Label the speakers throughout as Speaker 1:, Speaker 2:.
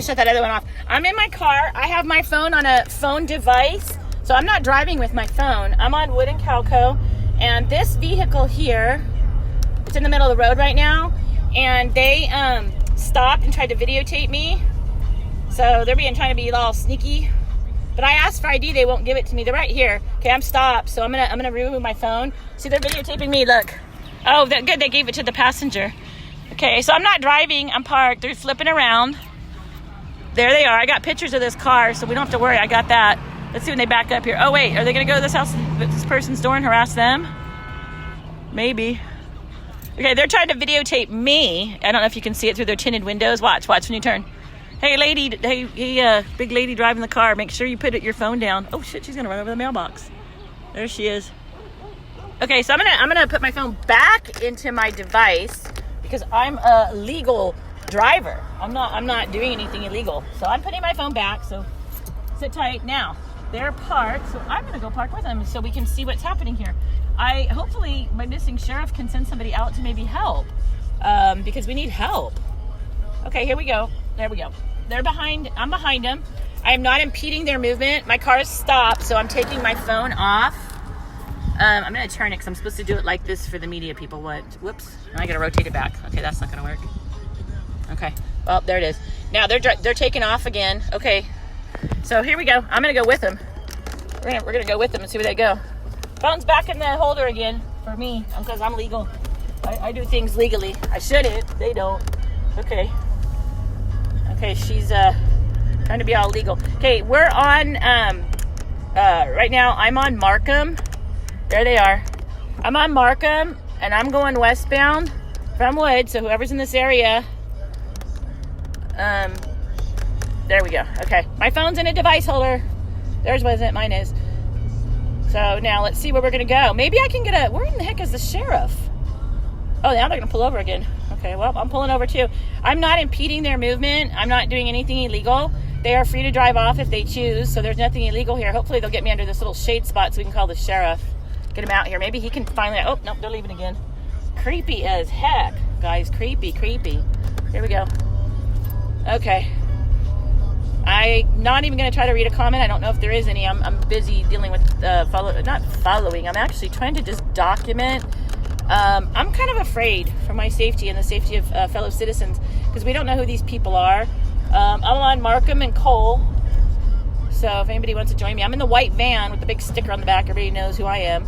Speaker 1: Shut that other one off. I'm in my car. I have my phone on a phone device, so I'm not driving with my phone. I'm on Wood and Calco, and this vehicle here, it's in the middle of the road right now, and they stopped and tried to videotape me. So they're trying to be all sneaky. But I asked for ID, they won't give it to me. They're right here. Okay, I'm stopped, so I'm gonna remove my phone. See, they're videotaping me. Look. Oh, good. They gave it to the passenger. Okay, so I'm not driving. I'm parked. They're flipping around. There they are. I got pictures of this car, so we don't have to worry. I got that. Let's see when they back up here. Oh, wait. Are they going to go to this person's door and harass them? Maybe. Okay, they're trying to videotape me. I don't know if you can see it through their tinted windows. Watch when you turn. Hey, lady. Hey, big lady driving the car. Make sure you put your phone down. Oh, shit. She's going to run over the mailbox. There she is. Okay, so I'm gonna put my phone back into my device because I'm a legal driver. I'm not doing anything illegal. So I'm putting my phone back, so sit tight. Now, they're parked, so I'm gonna go park with them so we can see what's happening here. Hopefully my missing sheriff can send somebody out to maybe help, because we need help. Okay, here we go. There we go. I'm behind them. I am not impeding their movement. My car is stopped, so I'm taking my phone off. I'm gonna turn it because I'm supposed to do it like this for the media people. What? Whoops. Now I gotta rotate it back. Okay, that's not gonna work. Okay, well, there it is. Now they're taking off again. Okay, so here we go. I'm gonna go with them. We're gonna go with them and see where they go. Phone's back in the holder again for me because I'm legal. I do things legally. I shouldn't. They don't. Okay. Okay, she's trying to be all legal. Okay, we're on. Right now I'm on Markham. There they are. I'm on Markham and I'm going westbound from Wood. So whoever's in this area. There we go. Okay. My phone's in a device holder. Theirs wasn't. Mine is. So now let's see where we're going to go. Maybe I can get where in the heck is the sheriff? Oh, now they're going to pull over again. Okay. Well, I'm pulling over too. I'm not impeding their movement. I'm not doing anything illegal. They are free to drive off if they choose. So there's nothing illegal here. Hopefully they'll get me under this little shade spot so we can call the sheriff. Get him out here. Maybe he can finally. Oh, nope. They're leaving again. Creepy as heck, guys. Creepy. Here we go. Okay. I'm not even going to try to read a comment. I don't know if there is any. I'm busy dealing with not following. I'm actually trying to just document. I'm kind of afraid for my safety and the safety of fellow citizens because we don't know who these people are. I'm on Markham and Cole. So if anybody wants to join me, I'm in the white van with the big sticker on the back. Everybody knows who I am.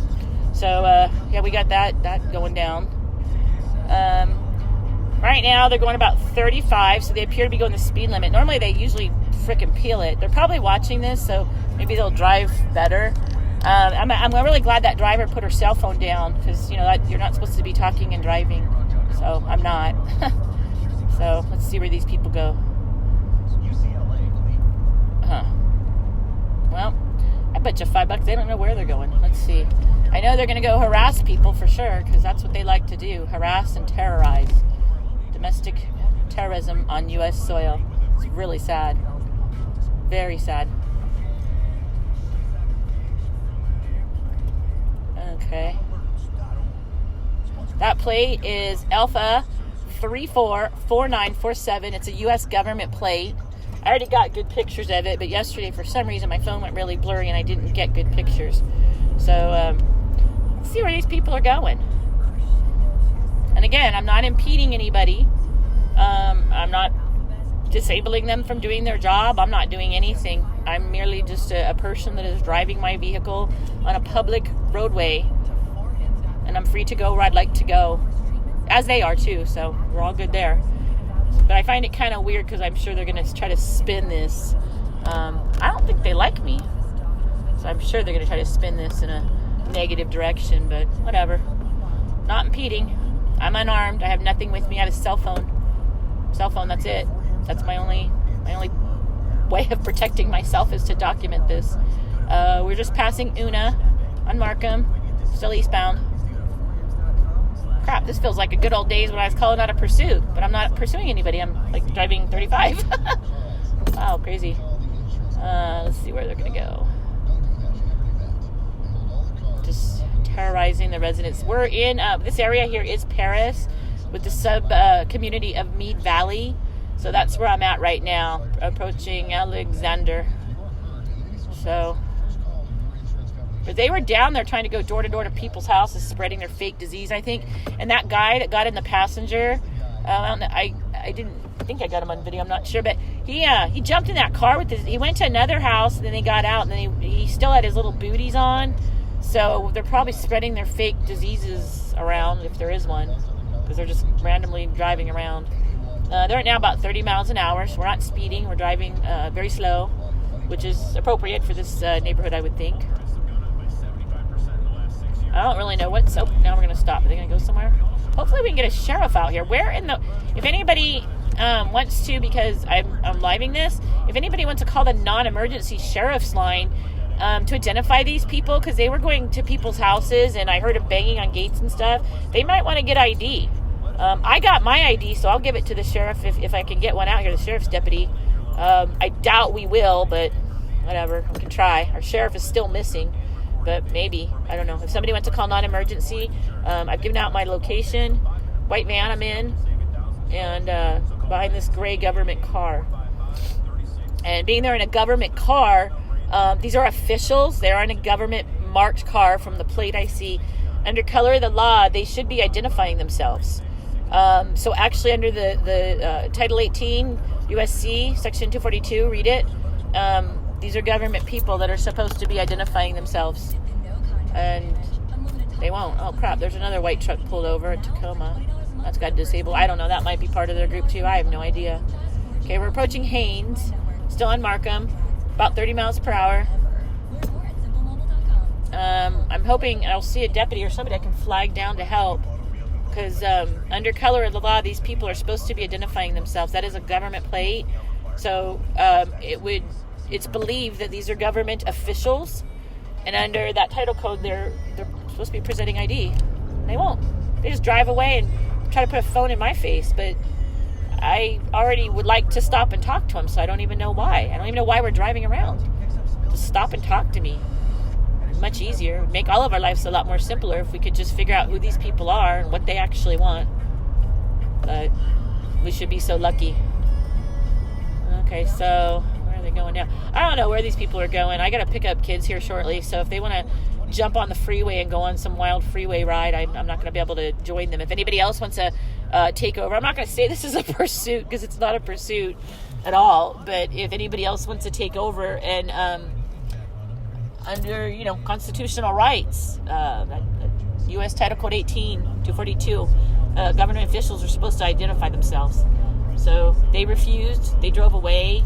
Speaker 1: So yeah, we got that going down. Right now, they're going about 35, so they appear to be going the speed limit. Normally, they usually frickin' peel it. They're probably watching this, so maybe they'll drive better. I'm really glad that driver put her cell phone down because, you know, you're not supposed to be talking and driving. So I'm not. So let's see where these people go. Well, I bet you $5 they don't know where they're going. Let's see. I know they're going to go harass people for sure because that's what they like to do. Harass and terrorize. Domestic terrorism on U.S. soil. It's really sad. Very sad. Okay. That plate is Alpha 344947. It's a U.S. government plate. I already got good pictures of it, but yesterday, for some reason, my phone went really blurry and I didn't get good pictures. So, let's see where these people are going. And again, I'm not impeding anybody. I'm not disabling them from doing their job. I'm not doing anything. I'm merely just a person that is driving my vehicle on a public roadway. And I'm free to go where I'd like to go. As they are, too. So, we're all good there. But I find it kind of weird because I'm sure they're going to try to spin this. I don't think they like me. So I'm sure they're going to try to spin this in a negative direction. But whatever. Not impeding. I'm unarmed. I have nothing with me. I have a cell phone. That's it. That's my only way of protecting myself is to document this. We're just passing Una on Markham. Still eastbound. Crap, this feels like a good old days when I was calling out a pursuit, but I'm not pursuing anybody. I'm like driving 35. Wow, crazy. Let's see where they're gonna go. Just terrorizing the residents. We're in this area here is Perris with the sub community of Mead Valley. So that's where I'm at right now, approaching Alexander. So, but they were down there trying to go door to door to people's houses, spreading their fake disease, I think. And that guy that got in the passenger, I didn't think I got him on video, I'm not sure, but he jumped in that car with he went to another house, and then they got out, and then he still had his little booties on. So they're probably spreading their fake diseases around, if there is one, because they're just randomly driving around. They're at now about 30 miles an hour, so we're not speeding. We're driving very slow, which is appropriate for this neighborhood, I would think. I don't really know what. So now we're going to stop. Are they going to go somewhere? Hopefully we can get a sheriff out here. If anybody wants to, because I'm living this, if anybody wants to call the non-emergency sheriff's line to identify these people, because they were going to people's houses, and I heard them banging on gates and stuff, they might want to get ID. I got my ID, so I'll give it to the sheriff if I can get one out here, the sheriff's deputy. I doubt we will, but whatever, we can try. Our sheriff is still missing, but maybe. I don't know. If somebody wants to call non-emergency, I've given out my location. White van I'm in, and behind this gray government car. And being there in a government car, these are officials. They are in a government marked car from the plate I see. Under color of the law, they should be identifying themselves. So actually under the Title 18, USC, Section 242, read it. These are government people that are supposed to be identifying themselves. And they won't. Oh, crap. There's another white truck pulled over at Tacoma. That's got disabled. I don't know. That might be part of their group, too. I have no idea. Okay, we're approaching Haines. Still on Markham. About 30 miles per hour. I'm hoping I'll see a deputy or somebody I can flag down to help. Because under color of the law, these people are supposed to be identifying themselves. That is a government plate. So it's believed that these are government officials. And under that title code, they're supposed to be presenting ID. They won't. They just drive away and try to put a phone in my face. But I already would like to stop and talk to them, so I don't even know why. I don't even know why we're driving around. Just stop and talk to me. Much easier. It would make all of our lives a lot more simpler if we could just figure out who these people are and what they actually want. But we should be so lucky. Okay, so where are they going now? I don't know where these people are going. I got to pick up kids here shortly, so if they want to jump on the freeway and go on some wild freeway ride, I'm not going to be able to join them. If anybody else wants to take over, I'm not going to say this is a pursuit, because it's not a pursuit at all, but if anybody else wants to take over and under, constitutional rights, U.S. Title Code 18, 242, government officials are supposed to identify themselves. So they refused. They drove away.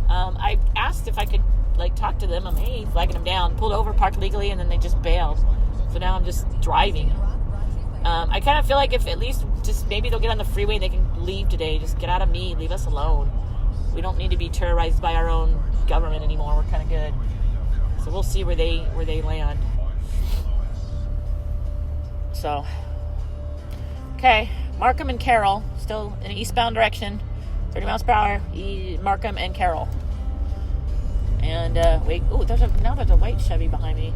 Speaker 1: I asked if I could, talk to them. I'm, flagging them down. Pulled over, parked legally, and then they just bailed. So now I'm just driving. I kind of feel like if at least just maybe they'll get on the freeway and they can leave today. Just get out of me. Leave us alone. We don't need to be terrorized by our own government anymore. We're kind of good. So we'll see where they land. So, okay, Markham and Carroll, still in an eastbound direction, 30 miles per hour, Markham and Carroll. And, wait, there's a white Chevy behind me.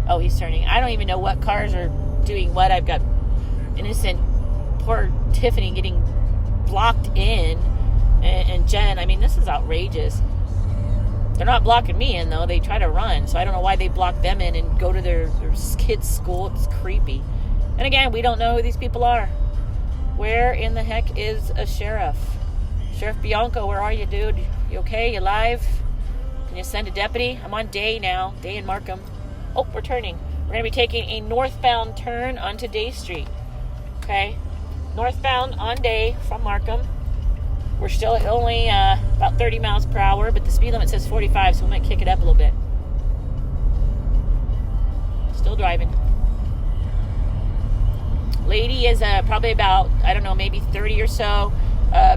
Speaker 1: Oh, he's turning. I don't even know what cars are doing what. I've got innocent, poor Tiffany getting blocked in, and Jen, this is outrageous. They're not blocking me in, though. They try to run, so I don't know why they block them in and go to their kids' school. It's creepy. And again, we don't know who these people are. Where in the heck is a sheriff? Sheriff Bianco, where are you, dude? You okay? You live? Can you send a deputy? I'm on day now. Day in Markham. Oh, we're turning. We're going to be taking a northbound turn onto Day Street. Okay? Northbound on Day from Markham. We're still at only about 30 miles per hour, but the speed limit says 45, so we might kick it up a little bit. Still driving. Lady is probably about, maybe 30 or so.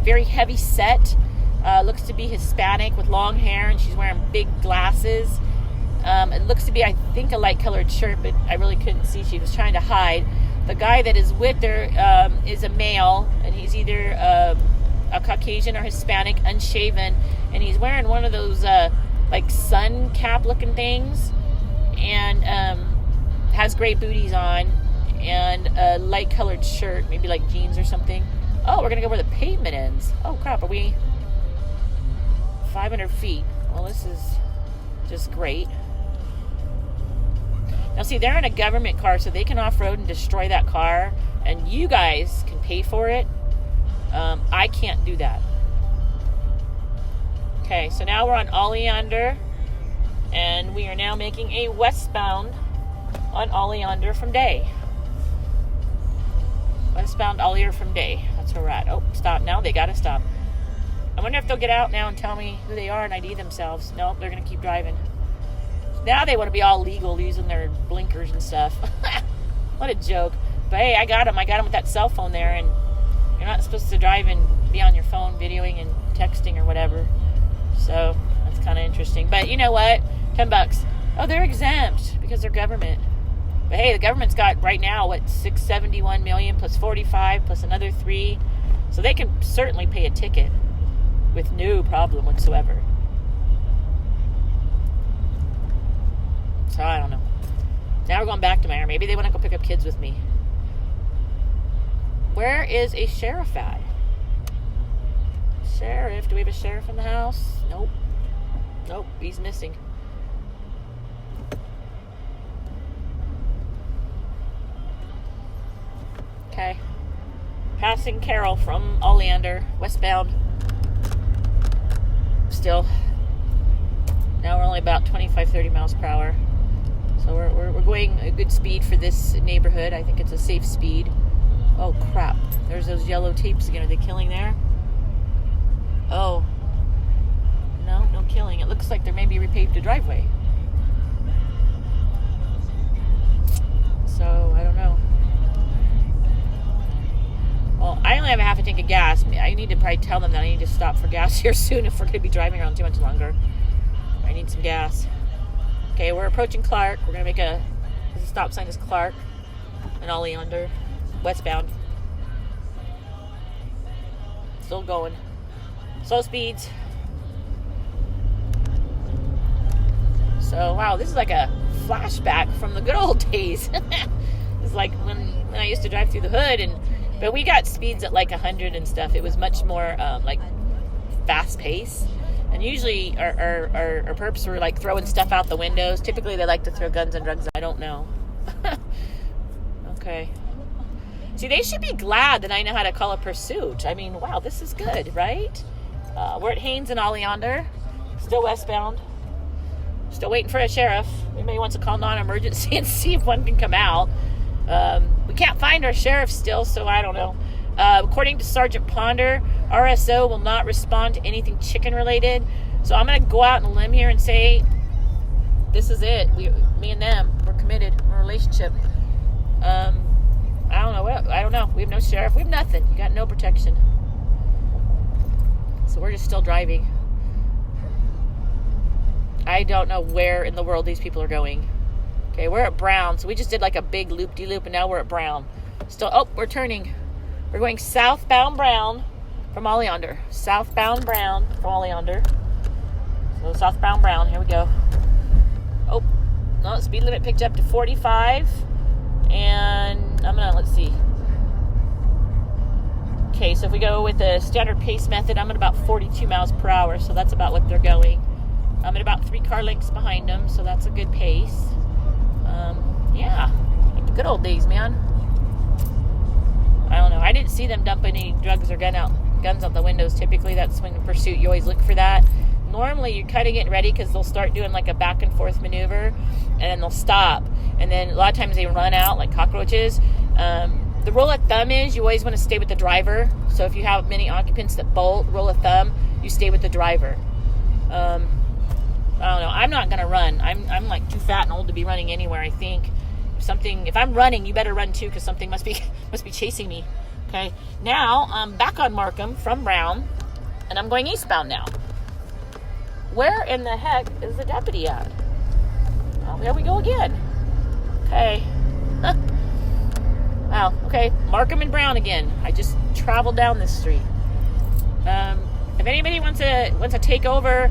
Speaker 1: Very heavy set. Looks to be Hispanic with long hair, and she's wearing big glasses. It looks to be, I think, a light-colored shirt, but I really couldn't see. She was trying to hide. The guy that is with her is a male, and he's either a Caucasian or Hispanic, unshaven, and he's wearing one of those sun cap looking things, and has gray booties on, and a light colored shirt, maybe like jeans or something. Oh, we're going to go where the pavement ends. Oh, crap. Are we 500 feet? Well, this is just great. Now, see, they're in a government car, so they can off-road and destroy that car, and you guys can pay for it. I can't do that. Okay, so now we're on Oleander, and we are now making a westbound on Oleander from Day. Westbound Oleander from Day. That's where we're at. Oh, stop. Now they got to stop. I wonder if they'll get out now and tell me who they are and ID themselves. Nope, they're going to keep driving. Now they want to be all legal using their blinkers and stuff. What a joke. But hey, I got them. I got them with that cell phone there, and you're not supposed to drive and be on your phone videoing and texting or whatever. So that's kind of interesting. But you know what? $10. Oh, they're exempt because they're government. But hey, the government's got right now, what, 671 million plus 45 plus another 3. So they can certainly pay a ticket with no problem whatsoever. So I don't know. Now we're going back to Meyer. Maybe they want to go pick up kids with me. Where is a sheriff at? Sheriff. Do we have a sheriff in the house? Nope. Nope. He's missing. Okay. Passing Carroll from Oleander, westbound. Still. Now we're only about 25, 30 miles per hour. So we're going a good speed for this neighborhood. I think it's a safe speed. Oh, crap. There's those yellow tapes again. Are they killing there? Oh. No killing. It looks like there may be repaved a driveway. So, I don't know. Well, I only have a half a tank of gas. I need to probably tell them that I need to stop for gas here soon if we're going to be driving around too much longer. I need some gas. Okay, we're approaching Clark. We're going to make the stop sign is Clark and Oleander, westbound. Still going. Slow speeds. So, wow, this is like a flashback from the good old days. It's like when I used to drive through the hood, but we got speeds at like 100 and stuff. It was much more like fast pace. And usually our perps were like throwing stuff out the windows. Typically they like to throw guns and drugs. I don't know. Okay. See, they should be glad that I know how to call a pursuit. I mean, wow, this is good, right? We're at Haynes and Oleander. Still westbound. Still waiting for a sheriff. Anybody wants to call non-emergency and see if one can come out. We can't find our sheriff still, so I don't know. According to Sergeant Ponder, RSO will not respond to anything chicken related. So I'm going to go out on a limb here and say, this is it. Me and them, we're committed. We're in a relationship. I don't know. We have no sheriff. We have nothing. You got no protection. So we're just still driving. I don't know where in the world these people are going. Okay, we're at Brown. So we just did like a big loop-de-loop, and now we're at Brown. Still, we're turning. We're going southbound Brown from Oleander. Southbound Brown from Oleander. So southbound Brown. Here we go. Oh, no, speed limit picked up to 45. And I'm going to, let's see. Okay, so if we go with the standard pace method, I'm at about 42 miles per hour. So that's about what they're going. I'm at about 3 car lengths behind them. So that's a good pace. Yeah, like the good old days, man. I don't know. I didn't see them dumping any drugs or guns out the windows. Typically, that's when in pursuit, you always look for that. Normally, you're kind of getting ready because they'll start doing like a back and forth maneuver, and then they'll stop. And then a lot of times they run out like cockroaches. The rule of thumb is you always want to stay with the driver. So if you have many occupants that bolt, rule of thumb, you stay with the driver. I don't know. I'm not going to run. I'm like too fat and old to be running anywhere, I think. If I'm running, you better run too, because something must be chasing me. Okay, now I'm back on Markham from Brown, and I'm going eastbound now. Where in the heck is the deputy at? Oh, there we go again. Okay. Wow. Okay, Markham and Brown again. I just traveled down this street. If anybody wants to take over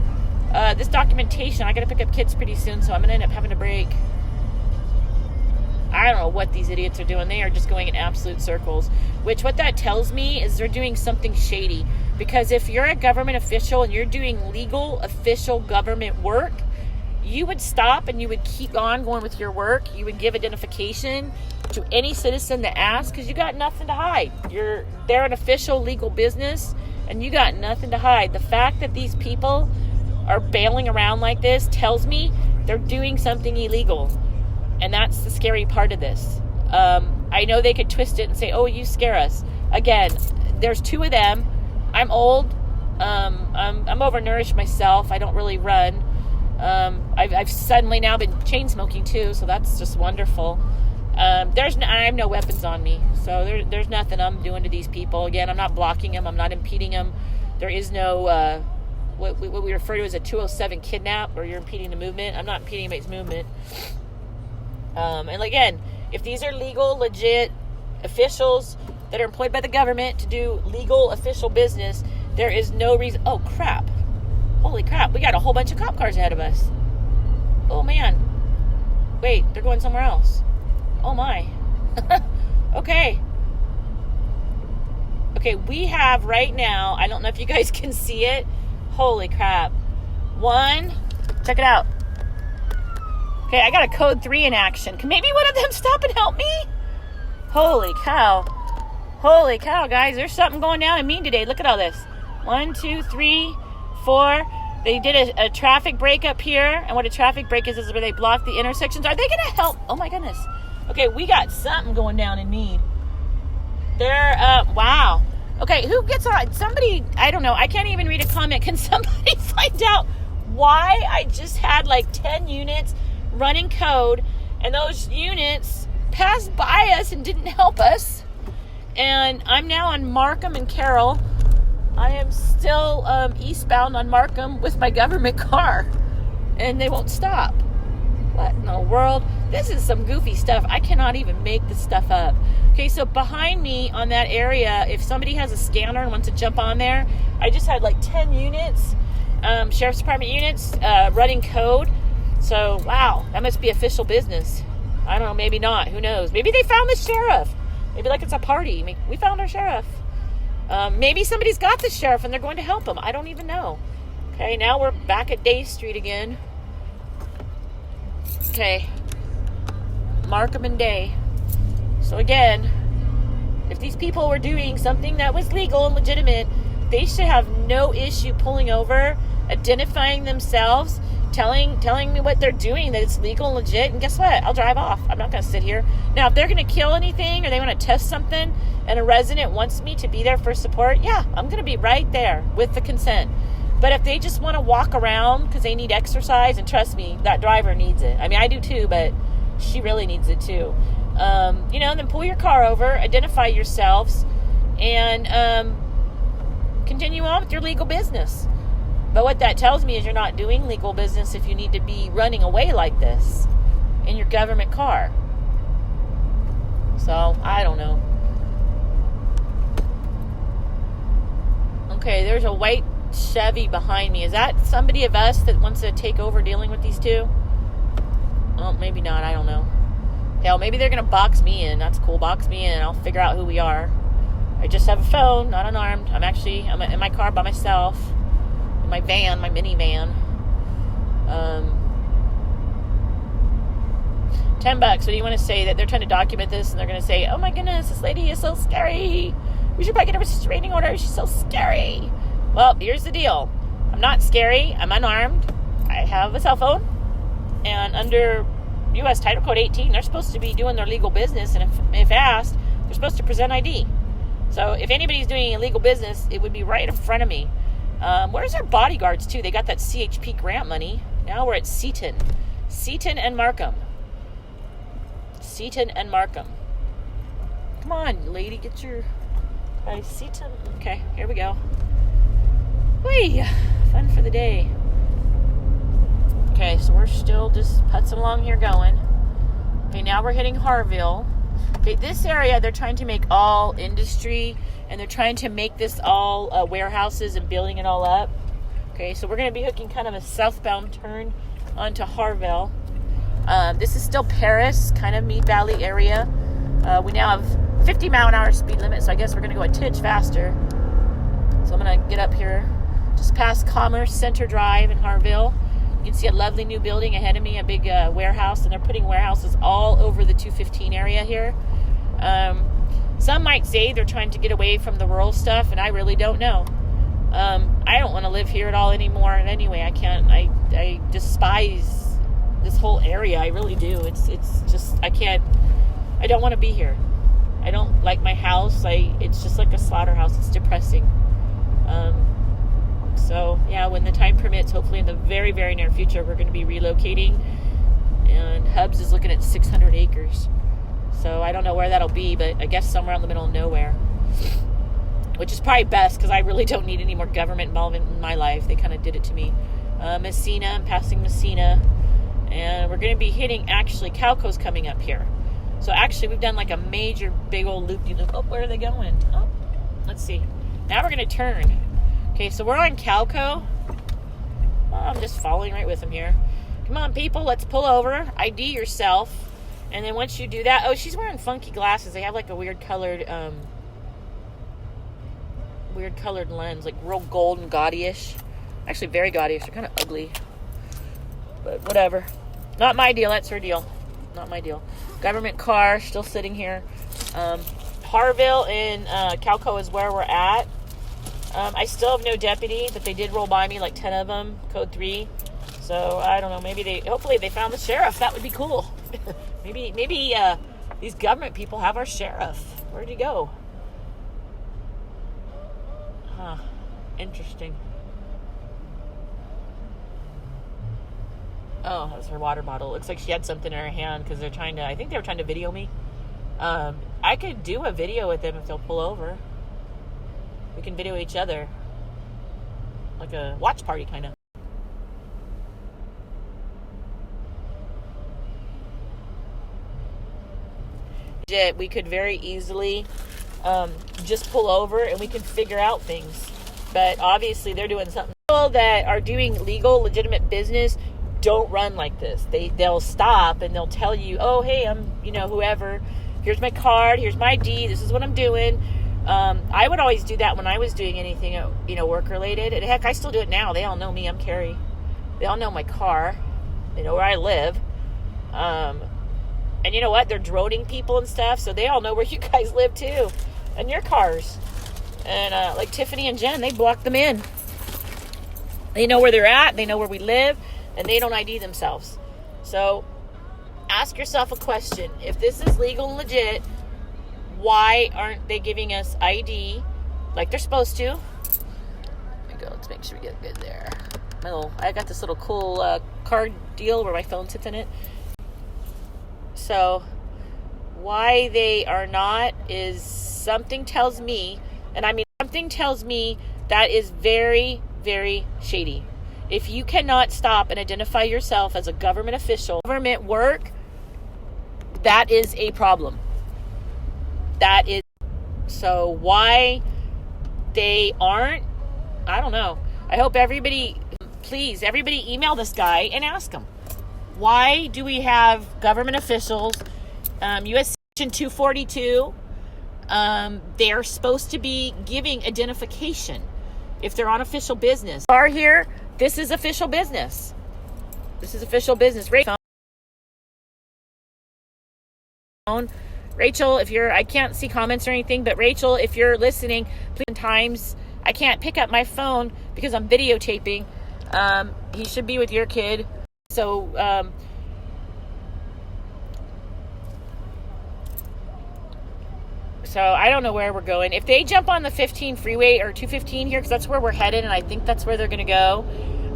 Speaker 1: this documentation, I got to pick up kids pretty soon, so I'm gonna end up having to break. I don't know what these idiots are doing. They are just going in absolute circles, which what that tells me is they're doing something shady. Because if you're a government official and you're doing legal official government work, you would stop and you would keep on going with your work. You would give identification to any citizen that asks, because you got nothing to hide. They're an official legal business and you got nothing to hide. The fact that these people are bailing around like this tells me they're doing something illegal. And that's the scary part of this. I know they could twist it and say, oh, you scare us. Again, there's two of them. I'm old. I'm overnourished myself. I don't really run. I've suddenly now been chain smoking too, so that's just wonderful. I have no weapons on me, so there's nothing I'm doing to these people. Again, I'm not blocking them. I'm not impeding them. There is no what we refer to as a 207 kidnap, where you're impeding the movement. I'm not impeding anybody's movement. And again, if these are legal, legit officials that are employed by the government to do legal official business, there is no reason. Oh crap! Holy crap! We got a whole bunch of cop cars ahead of us. Oh man! Wait, they're going somewhere else. Oh my! Okay. Okay, we have right now. I don't know if you guys can see it. Holy crap! Check it out. Okay, I got a code 3 in action. Can maybe one of them stop and help me? Holy cow. Holy cow, guys. There's something going down in me today. Look at all this. 1, 2, 3, 4. They did a traffic break up here. And what a traffic break is where they block the intersections. Are they going to help? Oh, my goodness. Okay, we got something going down in Meade. Wow. Okay, who gets on? Somebody, I don't know. I can't even read a comment. Can somebody find out why I just had like 10 units running code, and those units passed by us and didn't help us? And I'm now on Markham and Carroll. I am still eastbound on Markham with my government car, and they won't stop. What in the world? This is some goofy stuff. I cannot even make this stuff up. Okay, so behind me on that area, if somebody has a scanner and wants to jump on there, I just had like 10 units, Sheriff's Department units, running code. So, wow, that must be official business. I don't know, maybe not. Who knows? Maybe they found the sheriff. Maybe like it's a party. We found our sheriff. Maybe somebody's got the sheriff and they're going to help him. I don't even know. Okay, now we're back at Day Street again. Okay. Markham and Day. So again, if these people were doing something that was legal and legitimate, they should have no issue pulling over, identifying themselves, telling me what they're doing, that it's legal and legit, and guess what? I'll drive off. I'm not going to sit here. Now, if they're going to kill anything or they want to test something and a resident wants me to be there for support, yeah, I'm going to be right there with the consent. But if they just want to walk around because they need exercise, and trust me, that driver needs it. I mean, I do too, but she really needs it too. Then pull your car over, identify yourselves, and continue on with your legal business. But what that tells me is you're not doing legal business if you need to be running away like this in your government car. So, I don't know. Okay, there's a white Chevy behind me. Is that somebody of us that wants to take over dealing with these two? Oh, maybe not. I don't know. Hell, maybe they're going to box me in. That's cool. Box me in. I'll figure out who we are. I just have a phone, not unarmed. I'm in my car by myself. In my van, my minivan. $10. What do you want to say? That they're trying to document this and they're going to say, oh my goodness, this lady is so scary. We should probably get a restraining order. She's so scary. Well, here's the deal. I'm not scary. I'm unarmed. I have a cell phone. And under U.S. Title Code 18, they're supposed to be doing their legal business. And if asked, they're supposed to present ID. So if anybody's doing illegal business, it would be right in front of me. Where's our bodyguards, too? They got that CHP grant money. Now we're at Seaton. Seaton and Markham. Seaton and Markham. Come on, lady. Get your... Seaton. Okay, here we go. Whee! Fun for the day. Okay, so we're still just putzing along here going. Okay, now we're hitting Harville. Okay, this area, they're trying to make all industry, and they're trying to make this all warehouses and building it all up. Okay, so we're going to be hooking kind of a southbound turn onto Harville. This is still Paris, kind of Mead Valley area. We now have 50 mile an hour speed limit, so I guess we're going to go a titch faster. So I'm going to get up here, just past Commerce Center Drive in Harville. You can see a lovely new building ahead of me, a big warehouse, and they're putting warehouses all over the 215 area here. Some might say they're trying to get away from the rural stuff, and I really don't know. I don't want to live here at all anymore, and anyway, I can't. I despise this whole area. I really do. It's just, I can't. I don't want to be here. I don't like my house. It's just like a slaughterhouse. It's depressing. So yeah, when the time permits, hopefully in the very, very near future, we're going to be relocating. And Hubs is looking at 600 acres. So I don't know where that'll be, but I guess somewhere in the middle of nowhere. Which is probably best, because I really don't need any more government involvement in my life. They kind of did it to me. Messina, I'm passing Messina. And we're going to be hitting, actually, Calco's coming up here. So actually, we've done like a major, big old loop-de-loop. Oh, where are they going? Oh, let's see. Now we're going to turn. Okay, so we're on Calco. Oh, I'm just following right with them here. Come on, people, let's pull over. ID yourself. And then once you do that, oh, she's wearing funky glasses. They have like a weird colored lens, like real gold and gaudy-ish. Actually, very gaudy-ish. They're kind of ugly. But whatever. Not my deal. That's her deal. Not my deal. Government car still sitting here. Harville and Calco is where we're at. I still have no deputy, but they did roll by me, like 10 of them, code 3. So I don't know. Hopefully they found the sheriff. That would be cool. maybe these government people have our sheriff. Where'd he go? Huh. Interesting. Oh, that's her water bottle. Looks like she had something in her hand, because I think they were trying to video me. I could do a video with them if they'll pull over. We can video each other. Like a watch party, kind of. We could very easily just pull over and we can figure out things. But obviously they're doing something. People that are doing legal, legitimate business don't run like this. They'll stop and they'll tell you, oh, hey, I'm, whoever. Here's my card. Here's my ID. This is what I'm doing. I would always do that when I was doing anything, work related. And heck, I still do it now. They all know me. I'm Carrie. They all know my car. They know where I live. And you know what? They're droning people and stuff, so they all know where you guys live too, and your cars. And like Tiffany and Jen, they block them in. They know where they're at. They know where we live, and they don't ID themselves. So ask yourself a question. If this is legal and legit, why aren't they giving us ID like they're supposed to? There we go. Let's make sure we get good there. I got this little cool card deal where my phone sits in it. So why they are not is something tells me, something tells me that is very, very shady. If you cannot stop and identify yourself as a government official, government work, that is a problem. That is, so why they aren't, I don't know. I hope everybody email this guy and ask him. Why do we have government officials, U.S. Section 242, they're supposed to be giving identification if they're on official business. Are here, this is official business. This is official business. Rachel, I can't see comments or anything, but Rachel, if you're listening, please, sometimes I can't pick up my phone because I'm videotaping. He should be with your kid. So, I don't know where we're going. If they jump on the 15 freeway or 215 here, because that's where we're headed, and I think that's where they're going to go.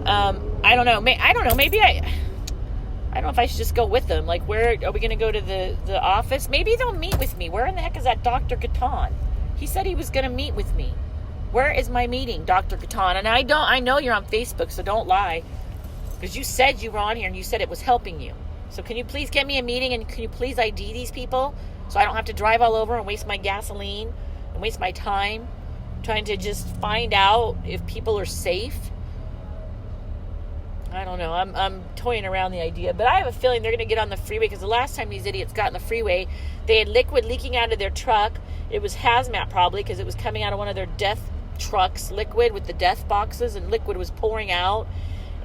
Speaker 1: I don't know. Maybe I don't know if I should just go with them. Like, where are we going to go to the office? Maybe they'll meet with me. Where in the heck is that Dr. Catan? He said he was going to meet with me. Where is my meeting, Dr. Catan? And I know you're on Facebook, so don't lie. Because you said you were on here and you said it was helping you. So can you please get me a meeting, and can you please ID these people so I don't have to drive all over and waste my gasoline and waste my time trying to just find out if people are safe? I don't know. I'm toying around the idea, but I have a feeling they're going to get on the freeway, because the last time these idiots got on the freeway, they had liquid leaking out of their truck. It was hazmat probably, because it was coming out of one of their death trucks, liquid with the death boxes, and liquid was pouring out.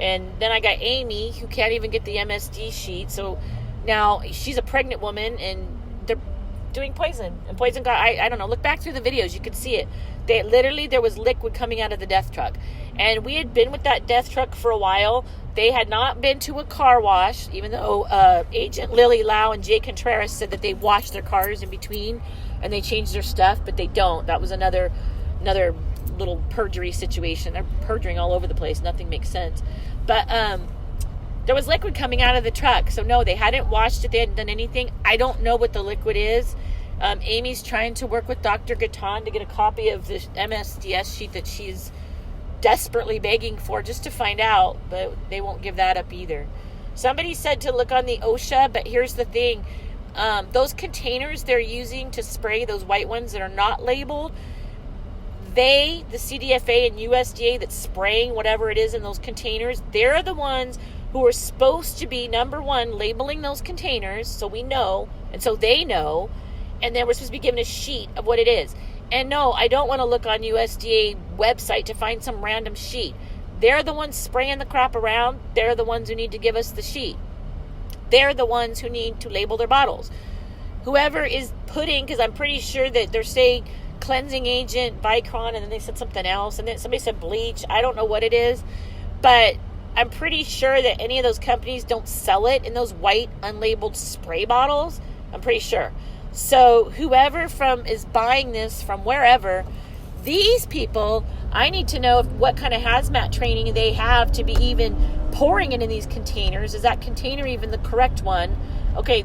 Speaker 1: And then I got Amy, who can't even get the MSD sheet. So now she's a pregnant woman, and they're doing poison. And poison got, I don't know, look back through the videos, you could see it. There was liquid coming out of the death truck. And we had been with that death truck for a while. They had not been to a car wash, even though Agent Lily Lau and Jay Contreras said that they washed their cars in between and they changed their stuff, but they don't. That was another little perjury situation. They're perjuring all over the place. Nothing makes sense. But there was liquid coming out of the truck. So no, they hadn't washed it. They hadn't done anything. I don't know what the liquid is. Amy's trying to work with Dr. Gatan to get a copy of the MSDS sheet that she's desperately begging for, just to find out, but they won't give that up either. Somebody said to look on the OSHA, but here's the thing. Those containers they're using to spray, those white ones that are not labeled, the CDFA and USDA that's spraying whatever it is in those containers, they're the ones who are supposed to be, number one, labeling those containers so we know, and so they know, and then we're supposed to be given a sheet of what it is. And no, I don't want to look on USDA website to find some random sheet. They're the ones spraying the crap around. They're the ones who need to give us the sheet. They're the ones who need to label their bottles. Whoever is putting, because I'm pretty sure that they're saying cleansing agent, Vicron, and then they said something else, and then somebody said bleach. I don't know what it is, but I'm pretty sure that any of those companies don't sell it in those white unlabeled spray bottles. I'm pretty sure. So whoever is buying this from wherever, these people, I need to know what kind of hazmat training they have to be even pouring it in these containers. Is that container even the correct one? Okay,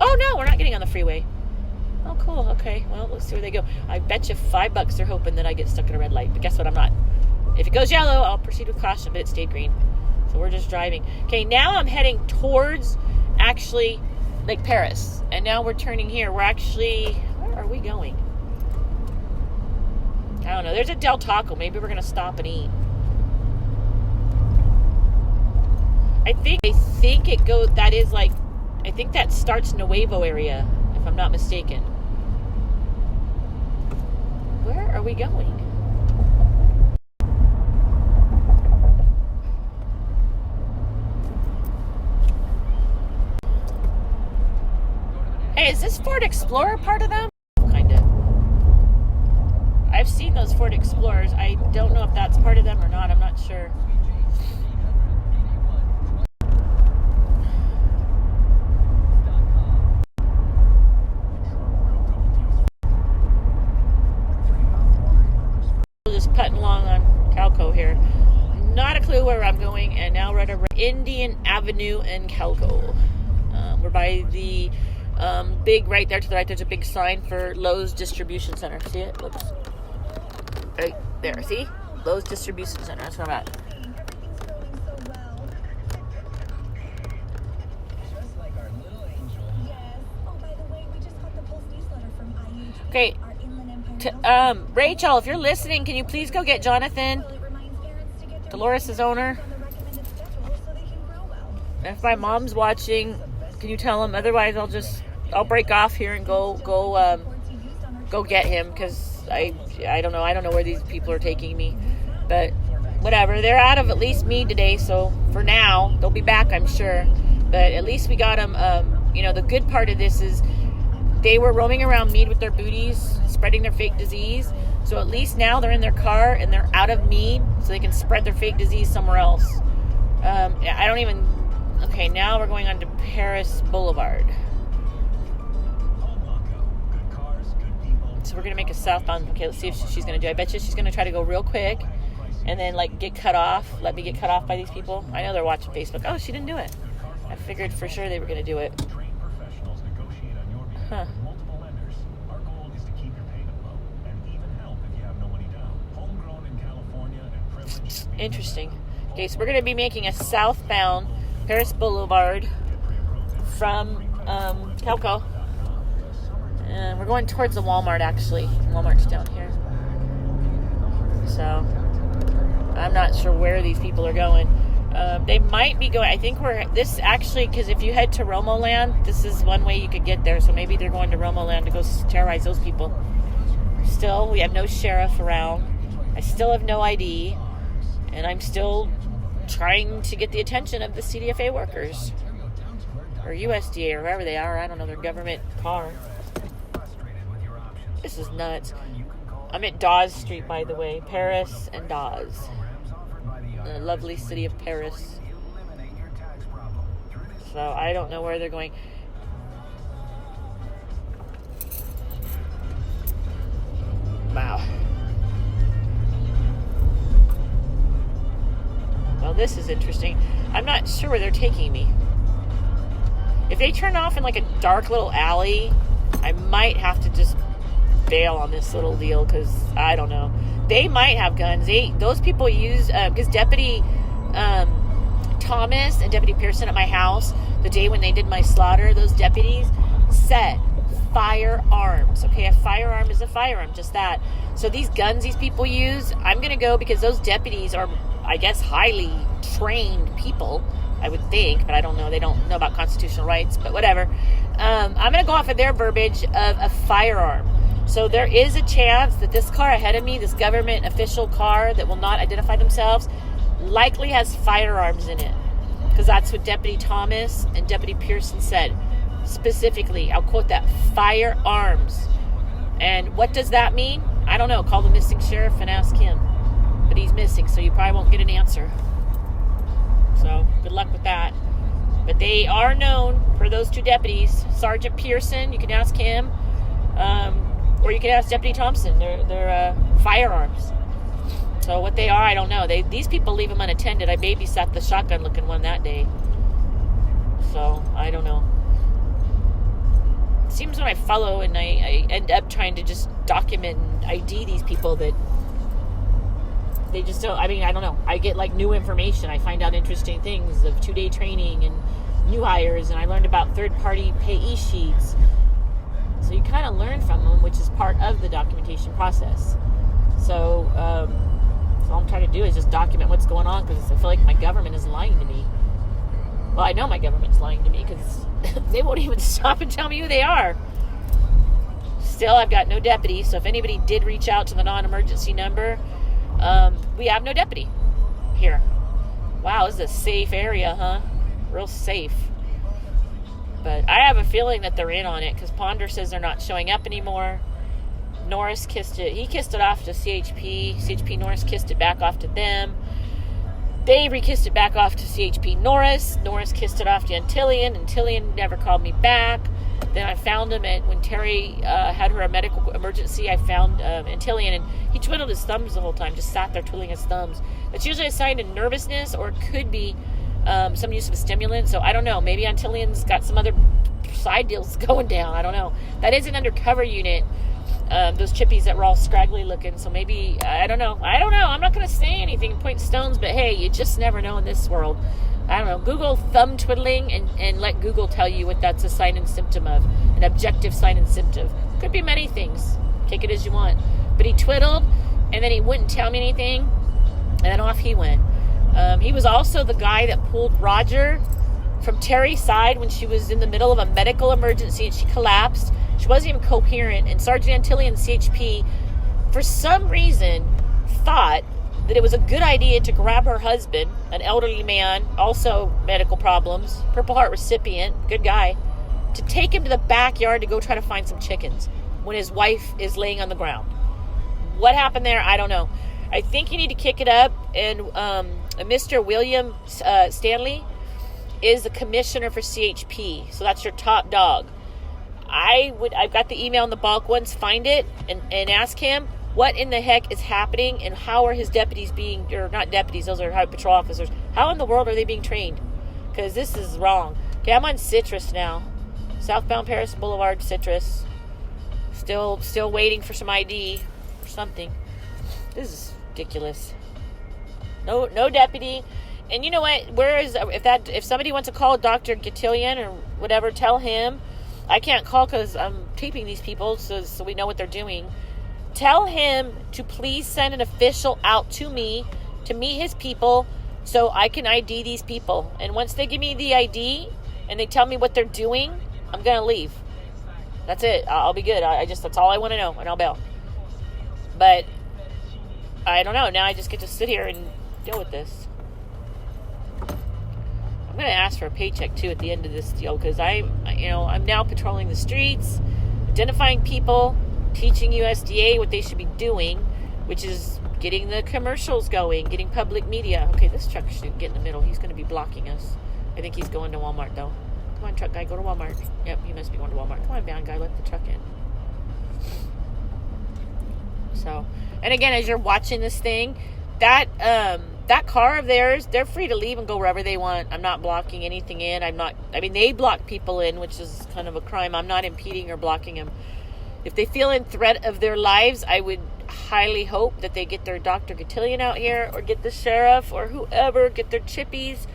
Speaker 1: oh no, we're not getting on the freeway. Oh, cool. Okay, well, let's see where they go. I bet you $5 they're hoping that I get stuck at a red light, but guess what? I'm not. If it goes yellow, I'll proceed with caution, but it stayed green. So we're just driving. Okay, now I'm heading towards actually Lake Perris. And now we're turning here. Where are we going? I don't know. There's a Del Taco. Maybe we're going to stop and eat. I think that starts Nuevo area, if I'm not mistaken. Where are we going? Hey, is this Ford Explorer part of them? Kind of. I've seen those Ford Explorers. I don't know if that's part of them or not. I'm not sure. Just putting along on Calco here. Not a clue where I'm going, and now we're at Indian Avenue in Calco. We're by the big, right there to the right, there's a big sign for Lowe's Distribution Center. See it? Looks right there. See? Lowe's Distribution Center. That's where I'm at. Okay. Rachel, if you're listening, can you please go get Jonathan, Dolores' owner? If my mom's watching, can you tell him? Otherwise, I'll break off here and go get him, because I don't know. I don't know where these people are taking me, but whatever. They're out of at least Mead today, so for now they'll be back, I'm sure. But at least we got them. The good part of this is they were roaming around Mead with their booties, spreading their fake disease. So at least now they're in their car and they're out of Mead, so they can spread their fake disease somewhere else. Okay, now we're going on to Perris Boulevard. So we're going to make a southbound. Okay, let's see if she's going to do. I bet you she's going to try to go real quick and then, get cut off. Let me get cut off by these people. I know they're watching Facebook. Oh, she didn't do it. I figured for sure they were going to do it. Huh. Interesting. Okay, so we're going to be making a southbound Perris Boulevard from Calco. And we're going towards the Walmart, actually. Walmart's down here. So, I'm not sure where these people are going. They might be going, I think this actually, because if you head to Romo Land, this is one way you could get there. So maybe they're going to Romo Land to go terrorize those people. Still, we have no sheriff around. I still have no ID. And I'm still trying to get the attention of the CDFA workers. Or USDA, or wherever they are. I don't know, their government car. This is nuts. I'm at Dawes Street, by the way. Perris and Dawes. The lovely city of Perris. So I don't know where they're going. Wow. Well, this is interesting. I'm not sure where they're taking me. If they turn off in like a dark little alley, I might have to just bail on this little deal, because I don't know. They might have guns. Those people use, because Deputy Thomas and Deputy Pearson at my house, the day when they did my slaughter, those deputies said firearms. Okay, a firearm is a firearm, just that. So these guns these people use, I'm going to go, because those deputies are, I guess, highly trained people, I would think, but I don't know. They don't know about constitutional rights, but whatever. I'm going to go off of their verbiage of a firearm. So there is a chance that this car ahead of me, this government official car that will not identify themselves, likely has firearms in it. Because that's what Deputy Thomas and Deputy Pearson said. Specifically, I'll quote that, firearms. And what does that mean? I don't know. Call the missing sheriff and ask him. But he's missing, so you probably won't get an answer. So good luck with that. But they are known for those two deputies. Sergeant Pearson, you can ask him. Or you can ask Deputy Thompson. They're firearms. So what they are, I don't know. These people leave them unattended. I babysat the shotgun-looking one that day. So I don't know. It seems when I follow and I end up trying to just document and ID these people that they just don't. I mean, I don't know. I get like new information. I find out interesting things of 2-day training and new hires, and I learned about third-party payee sheets. So you kind of learn from them, which is part of the documentation process. So all I'm trying to do is just document what's going on, because I feel like my government is lying to me. Well, I know my government's lying to me, because they won't even stop and tell me who they are. Still, I've got no deputy, so if anybody did reach out to the non-emergency number, we have no deputy here. Wow, this is a safe area, huh? Real safe. But I have a feeling that they're in on it, because Ponder says they're not showing up anymore. Norris kissed it. He kissed it off to CHP. CHP Norris kissed it back off to them. They re-kissed it back off to CHP Norris. Norris kissed it off to Antillian. Antillian never called me back. Then I found him when Terry had her a medical emergency. I found Antillian, and he twiddled his thumbs the whole time, just sat there twiddling his thumbs. That's usually a sign of nervousness, or it could be some use of a stimulant. So I don't know. Maybe Antillian's got some other side deals going down. I don't know. That is an undercover unit. Those chippies that were all scraggly looking. So maybe, I don't know. I'm not going to say anything, point stones, but hey, you just never know in this world. I don't know. Google thumb twiddling and let Google tell you what that's a sign and symptom of. An objective sign and symptom. Could be many things. Take it as you want. But he twiddled, and then he wouldn't tell me anything, and then off he went. He was also the guy that pulled Roger from Terry's side when she was in the middle of a medical emergency and she collapsed. She wasn't even coherent, and Sergeant Antillian, CHP, for some reason, thought that it was a good idea to grab her husband, an elderly man, also medical problems, Purple Heart recipient, good guy, to take him to the backyard to go try to find some chickens when his wife is laying on the ground. What happened there? I don't know. I think you need to kick it up, and Mr. William Stanley is the commissioner for CHP, so that's your top dog. I've got the email in the bulk ones, find it and ask him what in the heck is happening, and how are his deputies being, or not deputies, those are highway patrol officers, how in the world are they being trained? Because this is wrong. Okay, I'm on Citrus now. Southbound Paris Boulevard, Citrus. Still waiting for some ID or something. This is ridiculous. No deputy. And you know what? If somebody wants to call Dr. Gatillion or whatever, tell him. I can't call because I'm taping these people so we know what they're doing. Tell him to please send an official out to me to meet his people so I can ID these people. And once they give me the ID and they tell me what they're doing, I'm going to leave. That's it. I'll be good. That's all I want to know, and I'll bail. But I don't know. Now I just get to sit here and deal with this. I'm going to ask for a paycheck too at the end of this deal, because I'm now patrolling the streets, identifying people, teaching USDA what they should be doing, which is getting the commercials going, getting public media. Okay, this truck should get in the middle. He's going to be blocking us. I think he's going to Walmart though. Come on, truck guy, go to Walmart. Yep, he must be going to Walmart. Come on, van guy, let the truck in. So, and again, as you're watching this thing, that car of theirs, they're free to leave and go wherever they want. I'm not blocking anything in. They block people in, which is kind of a crime. I'm not impeding or blocking them. If they feel in threat of their lives, I would highly hope that they get their Dr. Cotillion out here, or get the sheriff or whoever, get their chippies,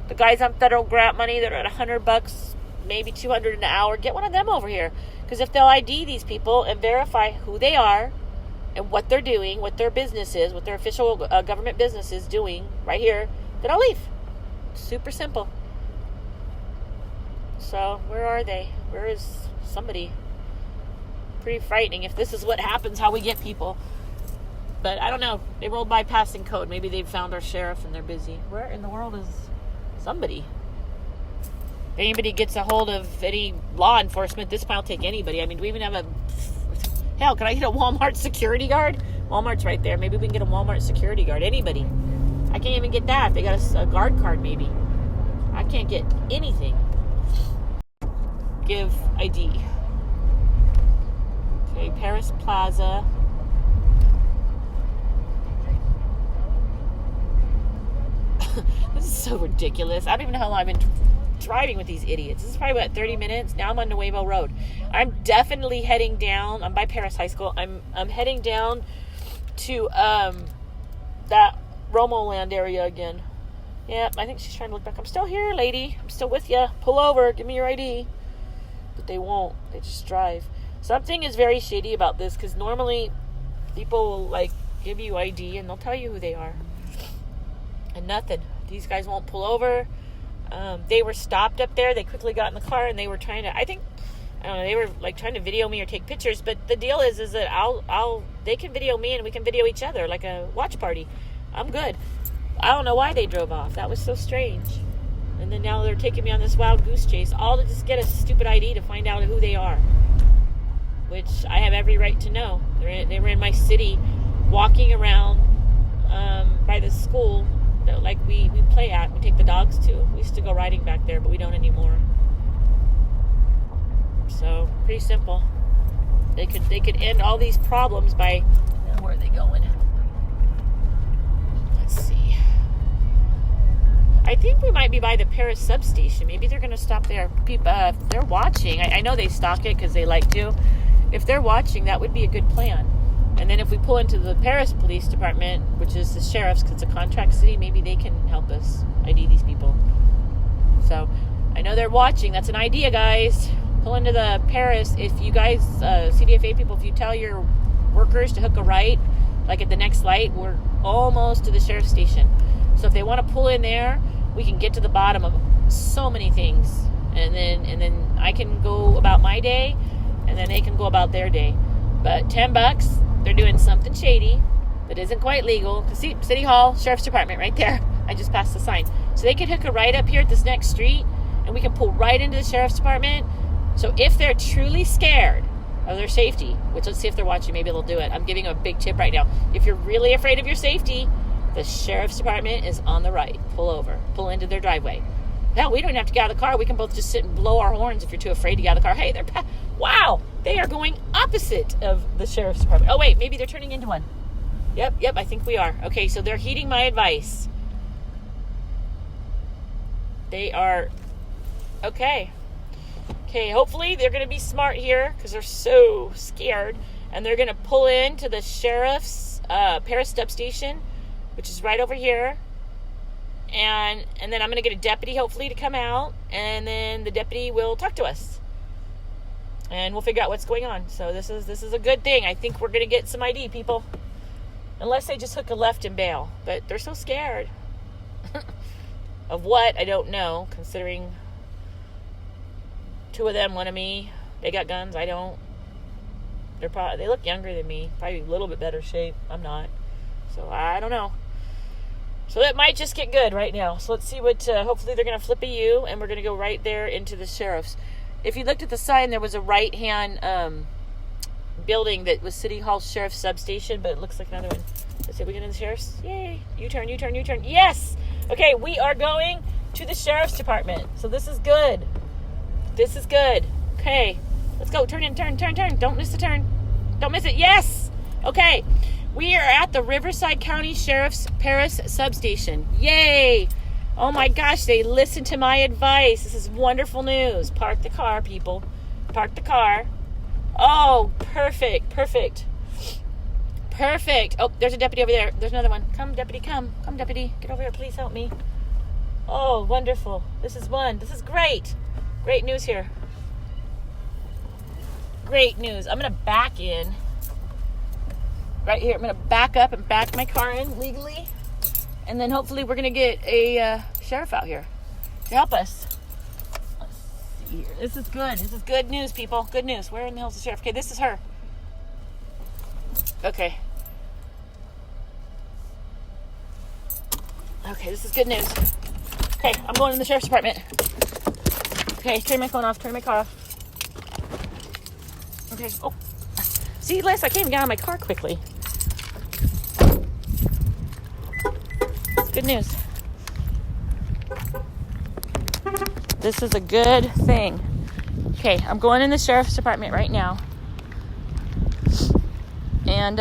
Speaker 1: the guys on federal grant money that are at $100, maybe $200 an hour. Get one of them over here. Because if they'll ID these people and verify who they are and what they're doing, what their business is, what their official government business is doing right here, then I'll leave. Super simple. So, where are they? Where is somebody? Pretty frightening if this is what happens, how we get people. But I don't know. They rolled by passing code. Maybe they've found our sheriff and they're busy. Where in the world is somebody? If anybody gets a hold of any law enforcement, this might take anybody. Do we even have hell, can I get a Walmart security guard? Walmart's right there. Maybe we can get a Walmart security guard. Anybody. I can't even get that. They got a guard card maybe. I can't get anything. Give ID. Okay, Perris Plaza. This is so ridiculous. I don't even know how long I've been driving with these idiots. This is probably about 30 minutes. Now I'm on Nuevo Road. I'm definitely heading down. I'm by Perris High School. I'm heading down to that Romo Land area again. Yeah, I think she's trying to look back. I'm still here, lady. I'm still with you. Pull over. Give me your ID. But they won't. They just drive. Something is very shady about this, because normally people will give you ID and they'll tell you who they are. And nothing. These guys won't pull over. They were stopped up there. They quickly got in the car and they were trying to, they were trying to video me or take pictures. But the deal is that they can video me and we can video each other like a watch party. I'm good. I don't know why they drove off. That was so strange. And then now they're taking me on this wild goose chase, all to just get a stupid ID to find out who they are. Which I have every right to know. They were in my city, walking around by the school that we play at. We take the dogs to. We used to go riding back there, but we don't anymore. So pretty simple. They could end all these problems by. Where are they going? Let's see. I think we might be by the Perris substation. Maybe they're going to stop there. If they're watching, I know they stock it because they like to. If they're watching, that would be a good plan. And then if we pull into the Perris Police Department, which is the sheriff's, because it's a contract city, maybe they can help us ID these people. So, I know they're watching. That's an idea, guys. Pull into the Perris. If you guys, CDFA people, if you tell your workers to hook a right, at the next light, we're almost to the sheriff's station. So if they want to pull in there, we can get to the bottom of so many things. And then I can go about my day, and then they can go about their day. But $10, they're doing something shady that isn't quite legal. See, City Hall, Sheriff's Department, right there. I just passed the sign. So they could hook a right up here at this next street, and we can pull right into the Sheriff's Department. So if they're truly scared of their safety, which let's see if they're watching, maybe they'll do it. I'm giving them a big tip right now. If you're really afraid of your safety, the Sheriff's Department is on the right. Pull over. Pull into their driveway. Hell, we don't even have to get out of the car. We can both just sit and blow our horns if you're too afraid to get out of the car. Hey, wow, they are going opposite of the Sheriff's Department. Oh, wait, maybe they're turning into one. Yep, I think we are. Okay, so they're heeding my advice. They are, okay, hopefully they're going to be smart here because they're so scared. And they're going to pull into the Sheriff's Perris substation, which is right over here. And then I'm going to get a deputy, hopefully, to come out. And then the deputy will talk to us. And we'll figure out what's going on. So this is a good thing. I think we're going to get some ID, people. Unless they just hook a left and bail. But they're so scared. Of what, I don't know, considering 2 of them, 1 of me. They got guns, I don't. They look younger than me, probably a little bit better shape. I'm not. So I don't know. So that might just get good right now. So let's see what, hopefully they're going to flip a U, and we're going to go right there into the sheriff's. If you looked at the sign, there was a right-hand building that was City Hall Sheriff's Substation, but it looks like another one. Let's see, we get in the sheriff's? Yay. U-turn, U-turn, U-turn. Yes! Okay, we are going to the sheriff's department. So this is good. This is good. Okay, let's go. Turn in, turn. Don't miss the turn. Don't miss it. Yes! Okay. We are at the Riverside County Sheriff's Perris Substation. Yay! Oh my gosh, they listened to my advice. This is wonderful news. Park the car, people. Park the car. Oh, perfect. Oh, there's a deputy over there. There's another one. Come, deputy, come. Come, deputy. Get over here. Please help me. Oh, wonderful. This is great. Great news here. Great news. I'm going to back in. Right here, I'm going to back up and back my car in legally. And then hopefully we're going to get a sheriff out here to help us. Let's see here. This is good. This is good news, people. Good news. Where in the hell is the sheriff? Okay, this is her. Okay. Okay, this is good news. Okay, I'm going in the sheriff's department. Okay, turn my phone off. Turn my car off. Okay. Oh. See, Les, I can't even get out of my car quickly. Good news. This is a good thing. Okay, I'm going in the sheriff's department right now. And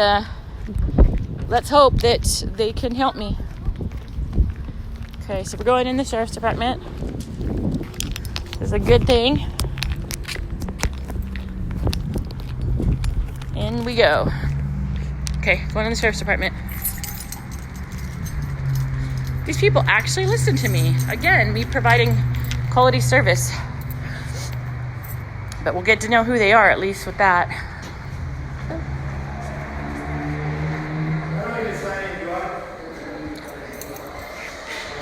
Speaker 1: let's hope that they can help me. Okay, so we're going in the sheriff's department. This is a good thing. In we go. Okay, going in the sheriff's department. These people actually listen to me. Again, me providing quality service. But we'll get to know who they are, at least with that.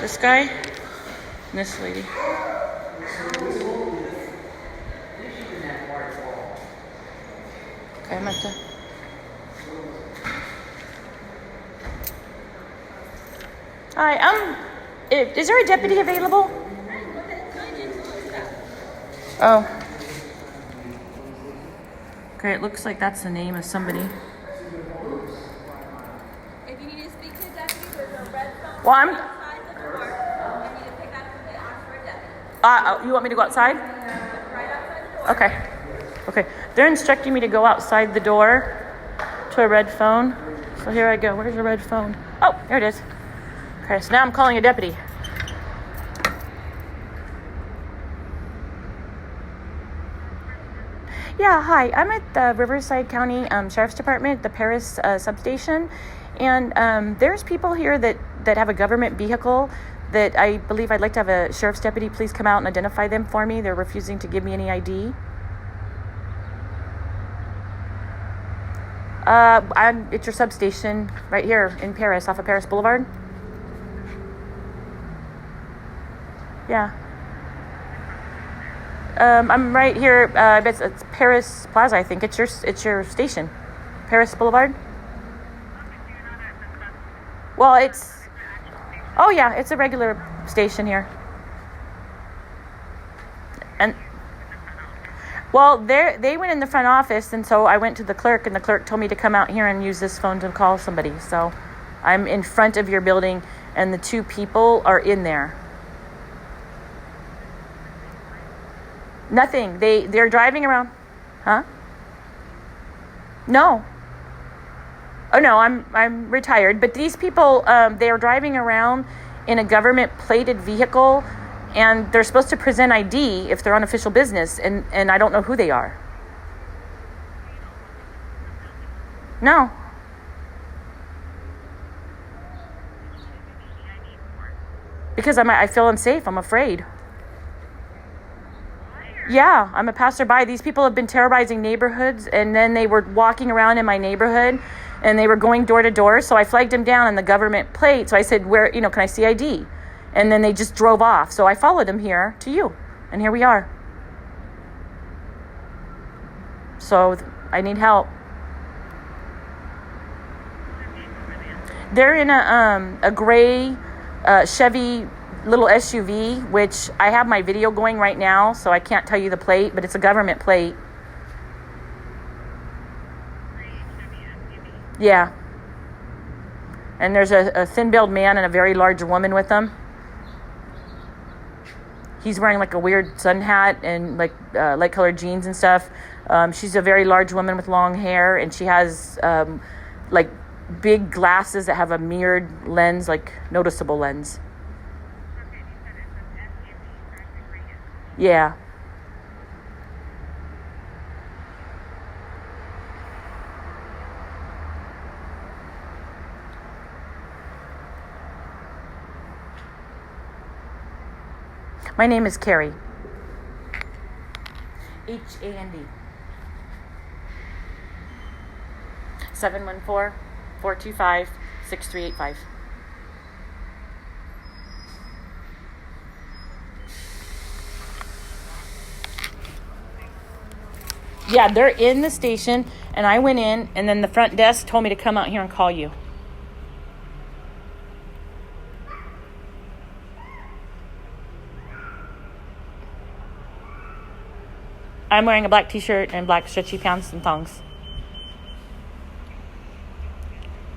Speaker 1: This guy and this lady. Okay, I'm at the... Hi, is there a deputy available? Oh. Okay, it looks like that's the name of somebody.
Speaker 2: If you need to speak to a deputy, there's a red phone
Speaker 1: Well,
Speaker 2: outside the door. You need to pick up and ask for a deputy.
Speaker 1: You want me to go outside?
Speaker 2: Right outside the door.
Speaker 1: Okay. They're instructing me to go outside the door to a red phone. So here I go. Where's the red phone? Oh, there it is. Okay, so now I'm calling a deputy. Yeah, hi. I'm at the Riverside County Sheriff's Department, the Perris substation. And there's people here that have a government vehicle that I believe I'd like to have a sheriff's deputy please come out and identify them for me. They're refusing to give me any ID. It's your substation right here in Perris, off of Perris Boulevard. Yeah. I'm right here. It's Perris Plaza, I think. It's your station, Perris Boulevard. Well, oh yeah, it's a regular station here. And well, they went in the front office, and so I went to the clerk, and the clerk told me to come out here and use this phone to call somebody. So I'm in front of your building, and the 2 people are in there. Nothing. They're driving around. Huh? No. Oh no, I'm retired. But these people, they are driving around in a government plated vehicle, and they're supposed to present ID if they're on official business, and I don't know who they are. No. Because I feel unsafe. I'm afraid. Yeah, I'm a passerby. These people have been terrorizing neighborhoods, and then they were walking around in my neighborhood, and they were going door to door. So I flagged them down on the government plate. So I said, can I see ID? And then they just drove off. So I followed them here to you. And here we are. So I need help. They're in a gray Chevy little SUV, which I have my video going right now, so I can't tell you the plate, but it's a government plate. Yeah. And there's a thin-built man and a very large woman with them. He's wearing like a weird sun hat and like light-colored jeans and stuff. She's a very large woman with long hair, and she has like big glasses that have a mirrored lens, like noticeable lens. Yeah. My name is Carrie. H-A-N-D. 714-425-6385. Yeah, they're in the station, and I went in, and then the front desk told me to come out here and call you. I'm wearing a black t-shirt and black stretchy pants and thongs.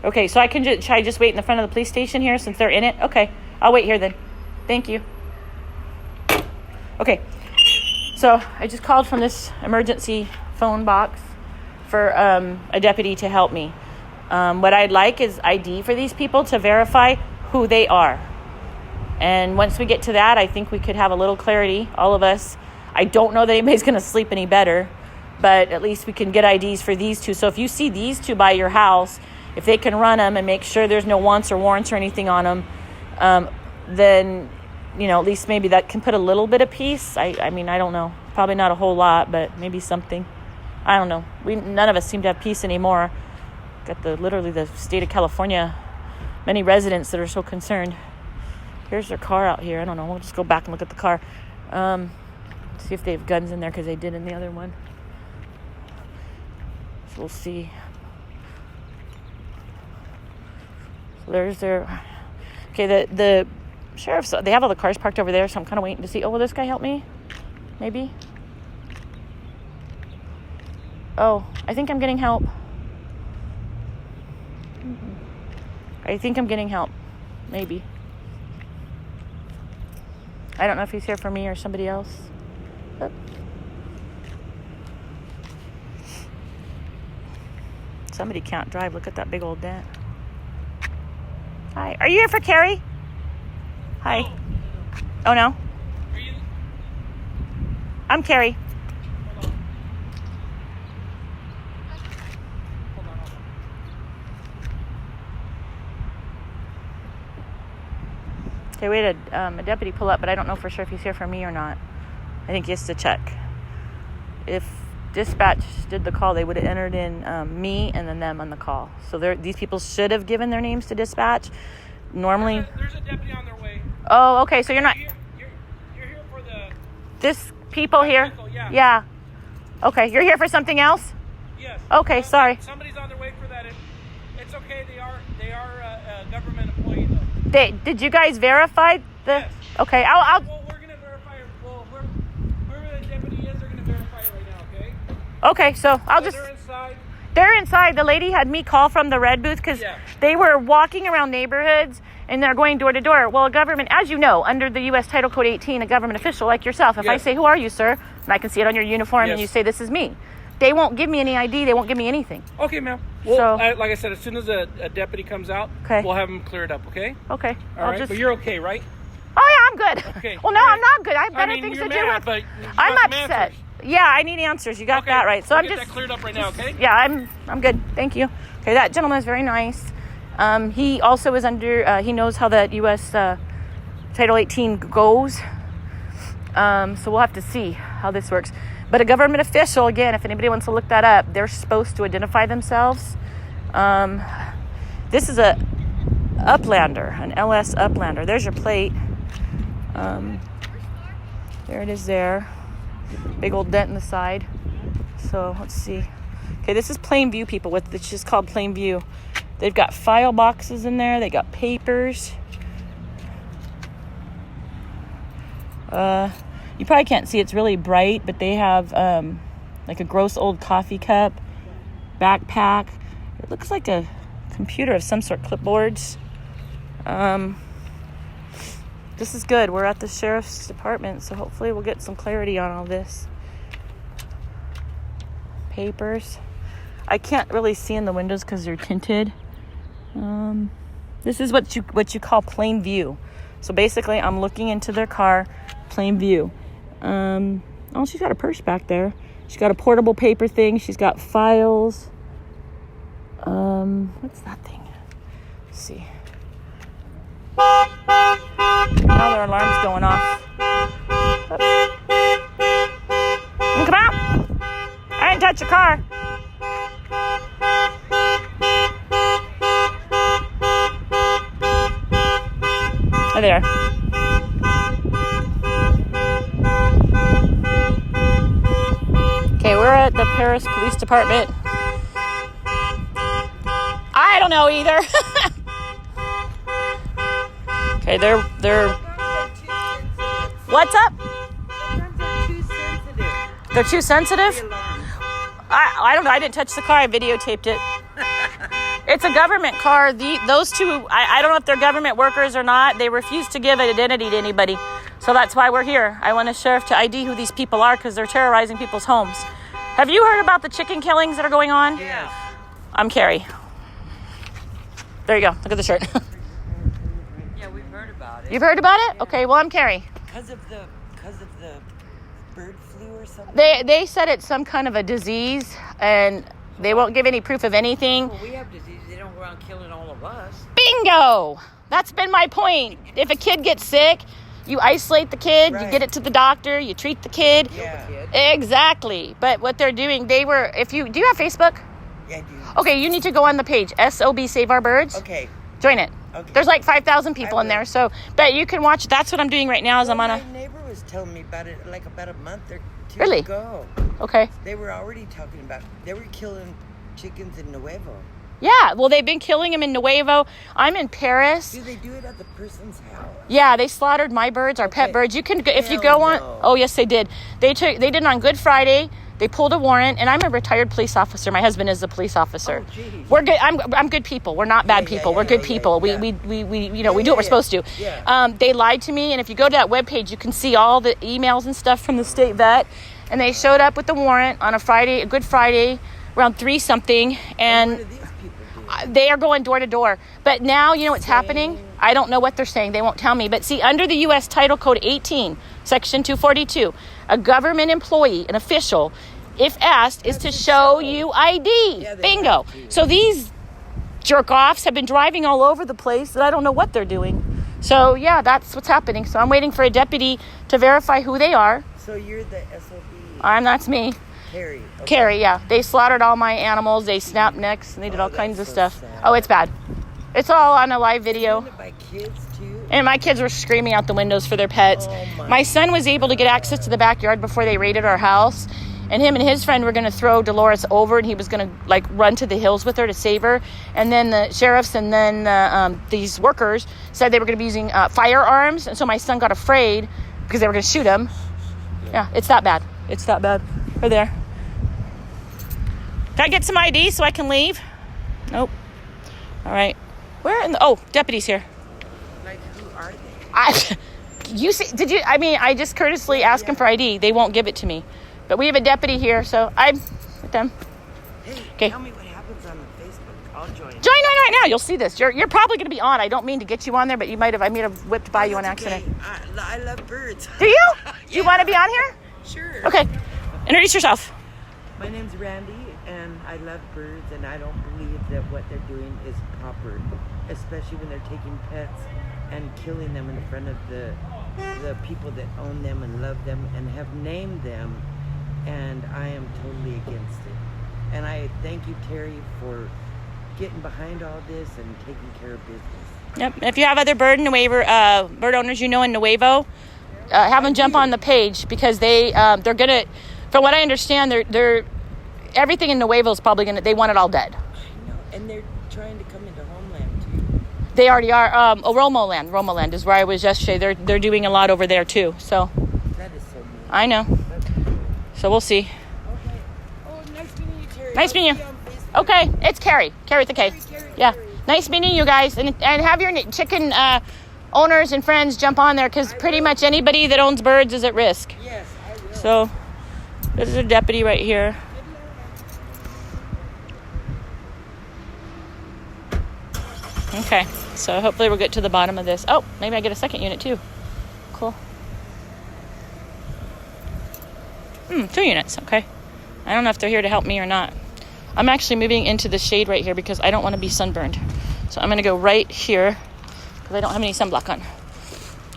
Speaker 1: Okay, so should I just wait in the front of the police station here since they're in it? Okay, I'll wait here then. Thank you. Okay, so I just called from this emergency phone box for a deputy to help me. What I'd like is ID for these people to verify who they are. And once we get to that, I think we could have a little clarity, all of us. I don't know that anybody's going to sleep any better, but at least we can get IDs for these two. So if you see these two by your house, if they can run them and make sure there's no wants or warrants or anything on them, then, at least maybe that can put a little bit of peace. I mean, I don't know. Probably not a whole lot, but maybe something. I don't know. None of us seem to have peace anymore. Got literally the state of California, many residents that are so concerned. Here's their car out here. I don't know. We'll just go back and look at the car. See if they have guns in there, because they did in the other one. So we'll see. So there's their... Okay, the sheriff's... They have all the cars parked over there, so I'm kind of waiting to see... Oh, will this guy help me? Maybe? Oh, I think I'm getting help. I think I'm getting help. Maybe. I don't know if he's here for me or somebody else. Oh. Somebody can't drive. Look at that big old dent. Hi. Are you here for Carrie? Hi. Oh, no?
Speaker 3: Are you?
Speaker 1: I'm Carrie.
Speaker 3: Hold on.
Speaker 1: Okay, we had a deputy pull up, but I don't know for sure if he's here for me or not. I think he has to check. If dispatch did the call, they would have entered in me and then them on the call. So these people should have given their names to dispatch. Normally...
Speaker 3: There's a deputy on their way.
Speaker 1: Oh, okay, so you're not...
Speaker 3: You're here for the...
Speaker 1: This people here?
Speaker 3: Vehicle, yeah.
Speaker 1: Yeah. Okay, you're here for something else?
Speaker 3: Yes.
Speaker 1: Okay, sorry.
Speaker 3: Somebody's on their way for that. It's okay. They are a government employee, though.
Speaker 1: Did you guys verify the...
Speaker 3: Yes.
Speaker 1: Okay, I'll...
Speaker 3: Well, we're going to verify it. Well, whoever the deputy is, they're going to verify it right now, okay?
Speaker 1: Okay, so I'll just...
Speaker 3: They're inside.
Speaker 1: They're inside. The lady had me call from the red booth because they were walking around neighborhoods and they're going door to door. Well, a government, as you know, under the U.S. Title Code 18, a government official like yourself, if I say, who are you, sir? And I can see it on your uniform and you say, this is me. They won't give me any ID. They won't give me anything.
Speaker 3: Okay, ma'am. Well, like I said, as soon as a deputy comes out, we'll have them clear it up, okay?
Speaker 1: Okay.
Speaker 3: All right, but you're okay, right?
Speaker 1: Oh, yeah, I'm good.
Speaker 3: Okay.
Speaker 1: Well, no, I'm not good. I have better things to do with.
Speaker 3: But
Speaker 1: I'm upset. Yeah, I need answers. You got that right. So
Speaker 3: we'll
Speaker 1: I'm
Speaker 3: get
Speaker 1: just
Speaker 3: that cleared up right now, okay?
Speaker 1: Yeah, I'm good. Thank you. Okay, that gentleman is very nice. He also is under. He knows how that U.S. Title 18 goes. So we'll have to see how this works. But a government official, again, if anybody wants to look that up, they're supposed to identify themselves. This is a Uplander, an LS Uplander. There's your plate. There it is there. Big old dent in the side. So let's see. Okay, this is Plainview, people. It's just called Plainview. They've got file boxes in there. They got papers. You probably can't see. It's really bright, but they have like a gross old coffee cup, backpack. It looks like a computer of some sort, clipboards. This is good. We're at the sheriff's department, so hopefully we'll get some clarity on all this. Papers. I can't really see in the windows because they're tinted. This is what you call plain view. So basically, I'm looking into their car, plain view. Oh, she's got a purse back there. She's got a portable paper thing. She's got files. What's that thing? Let's see. Now their alarm's going off. Come out! I didn't touch your car. Oh, there. Okay, we're at the Perris Police Department. I don't know either. Okay, they're what's up? They're too sensitive? I don't know. I didn't touch the car. I videotaped it. It's a government car. Those two, I don't know if they're government workers or not. They refuse to give identity to anybody. So that's why we're here. I want a sheriff to ID who these people are because they're terrorizing people's homes. Have you heard about the chicken killings that are going on?
Speaker 3: Yeah.
Speaker 1: I'm Carrie. There you go. Look at the shirt.
Speaker 4: Yeah, we've heard about it.
Speaker 1: You've heard about it?
Speaker 4: Yeah.
Speaker 1: Okay, well, I'm Carrie.
Speaker 4: Because of the bird flu or something?
Speaker 1: They said it's some kind of a disease, and they won't give any proof of anything.
Speaker 4: Well, we have disease. They don't go around killing all of us.
Speaker 1: Bingo! That's been my point. If a kid gets sick, you isolate the kid, you get it to the doctor, you treat the kid.
Speaker 4: Yeah.
Speaker 1: Exactly. But what they're doing, do you have Facebook?
Speaker 4: Yeah, I do.
Speaker 1: Okay, you need to go on the page, SOB Save Our Birds.
Speaker 4: Okay.
Speaker 1: Join it.
Speaker 4: Okay.
Speaker 1: There's like 5,000 people in there, so, but you can watch, that's what I'm doing right now is I'm on
Speaker 4: My neighbor was telling me about it like about a month or two
Speaker 1: Really?
Speaker 4: ago.
Speaker 1: Okay.
Speaker 4: They were already talking about, they were killing chickens in Nuevo.
Speaker 1: Yeah, well, they've been killing them in Nuevo. I'm in Paris.
Speaker 4: Do they do it at the person's house?
Speaker 1: Yeah, they slaughtered my birds, our pet birds. You can, if you go on.
Speaker 4: no.
Speaker 1: Oh, yes, they did. They did it on Good Friday. They pulled a warrant, and I'm a retired police officer. My husband is a police officer.
Speaker 4: Oh, geez.
Speaker 1: We're good. I'm good people. We're not bad people. We're good people.
Speaker 4: yeah.
Speaker 1: We you know we do what we're supposed to.
Speaker 4: Yeah.
Speaker 1: They lied to me, and if you go to that webpage, you can see all the emails and stuff from the state vet. And they showed up with the warrant on a Friday, a Good Friday, around 3-something, and
Speaker 4: What do these people do?
Speaker 1: they are going door to door. But now, you know what's happening? I don't know what they're saying. They won't tell me. But see, under the U.S. Title Code 18, Section 242, a government employee, an official, if asked, is to show you ID.
Speaker 4: Yeah, they
Speaker 1: Bingo.
Speaker 4: have to.
Speaker 1: So these jerk-offs have been driving all over the place, and I don't know what they're doing. So, yeah, that's what's happening. So I'm waiting for a deputy to verify who they are.
Speaker 4: So you're the SOB
Speaker 1: That's me.
Speaker 4: Carrie. Okay.
Speaker 1: Carrie, yeah. They slaughtered all my animals. They snapped necks, and they did all kinds of
Speaker 4: that's
Speaker 1: stuff.
Speaker 4: so sad.
Speaker 1: Oh, it's bad. It's all on a live video.
Speaker 4: Surrounded by kids too.
Speaker 1: And my kids were screaming out the windows for their pets.
Speaker 4: Oh,
Speaker 1: my son was able to get access to the backyard before they raided our house. And him and his friend were going to throw Dolores over, and he was going to, run to the hills with her to save her. And then the sheriffs and then these workers said they were going to be using firearms. And so my son got afraid because they were going to shoot him. Yeah, it's that bad. It's that bad. Right there. Can I get some ID so I can leave? Nope. All right. Where in the... Oh, deputy's here.
Speaker 4: Like, who are they?
Speaker 1: I just courteously asked them for ID. They won't give it to me. But we have a deputy here, so I'm with them.
Speaker 4: Hey,
Speaker 1: Okay.
Speaker 4: tell me what happens on the Facebook. I'll join.
Speaker 1: Join right now. You'll see this. You're probably going to be on. I don't mean to get you on there, but I may have whipped by you on
Speaker 4: That's
Speaker 1: accident.
Speaker 4: okay. I love birds.
Speaker 1: Do you? Do you want to be on here?
Speaker 4: Sure.
Speaker 1: Okay. Introduce yourself.
Speaker 4: My name's Randy, and I love birds, and I don't believe that what they're doing is proper, especially when they're taking pets and killing them in front of the people that own them and love them and have named them, and I am totally against it. And I thank you, Terry, for getting behind all this and taking care of business.
Speaker 1: Yep. If you have other bird owners in Nuevo, have them jump on the page because they're gonna. From what I understand, they're everything in Nuevo is probably they want it all dead.
Speaker 4: I know, and they're trying to come into homeland too.
Speaker 1: They already are. Roma Land is where I was yesterday. They're doing a lot over there too. So.
Speaker 4: That is so good.
Speaker 1: I know. So we'll see.
Speaker 4: Okay. Oh, nice meeting you, Terry.
Speaker 1: Nice meeting you. Okay, it's Carrie. Carrie with a K. Yeah. Nice meeting you guys. And have your chicken owners and friends jump on there because pretty much anybody that owns birds is at risk.
Speaker 4: Yes, I will.
Speaker 1: So this is a deputy right here. Okay, so hopefully we'll get to the bottom of this. Oh, maybe I get a second unit too. Cool. 2 units, okay. I don't know if they're here to help me or not. I'm actually moving into the shade right here because I don't want to be sunburned. So I'm going to go right here because I don't have any sunblock on.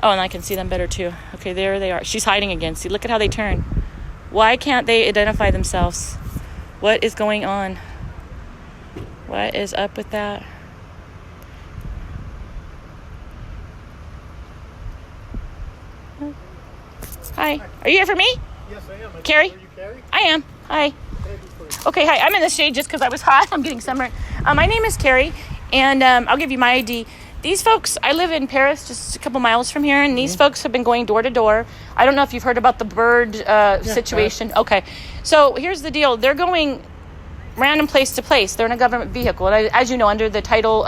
Speaker 1: Oh, and I can see them better too. Okay, there they are. She's hiding again. See, look at how they turn. Why can't they identify themselves? What is going on? What is up with that? Hi. Are you here for me?
Speaker 3: Yes, I am.
Speaker 1: Carrie?
Speaker 3: Are you Carrie?
Speaker 1: I am. Hi. Okay, hi. I'm in the shade just because I was hot. I'm getting sunburned. My name is Carrie, and I'll give you my ID. These folks, I live in Perris, just a couple miles from here, and these folks have been going door to door. I don't know if you've heard about the bird situation. Okay. So here's the deal. They're going random place to place. They're in a government vehicle. And as you know, under the Title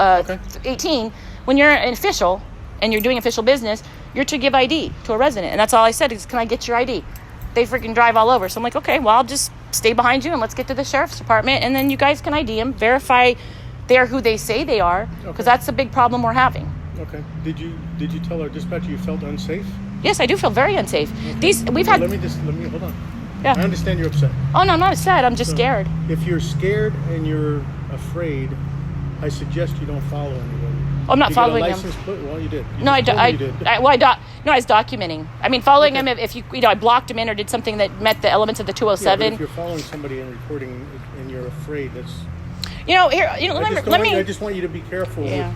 Speaker 1: 18, when you're an official and you're doing official business, you're to give ID to a resident. And that's all I said is, can I get your ID? They freaking drive all over. So I'm like, okay, well, I'll just stay behind you and let's get to the sheriff's department. And then you guys can ID them, verify they're who they say they are, because that's a big problem we're having.
Speaker 5: Okay. Did you tell our dispatcher you felt unsafe?
Speaker 1: Yes, I do feel very unsafe.
Speaker 5: Okay. Let me hold on.
Speaker 1: Yeah.
Speaker 5: I understand you're upset.
Speaker 1: Oh, no, I'm not upset. I'm just scared.
Speaker 5: If you're scared and you're afraid, I suggest you don't follow anybody.
Speaker 1: I'm not following them.
Speaker 5: Well, you did.
Speaker 1: No, I was documenting. I mean, following them if I blocked them in or did something that met the elements of the 207.
Speaker 5: Yeah, but if you're following somebody and recording and you're afraid, that's.
Speaker 1: I
Speaker 5: just want you to be careful.
Speaker 1: Yeah.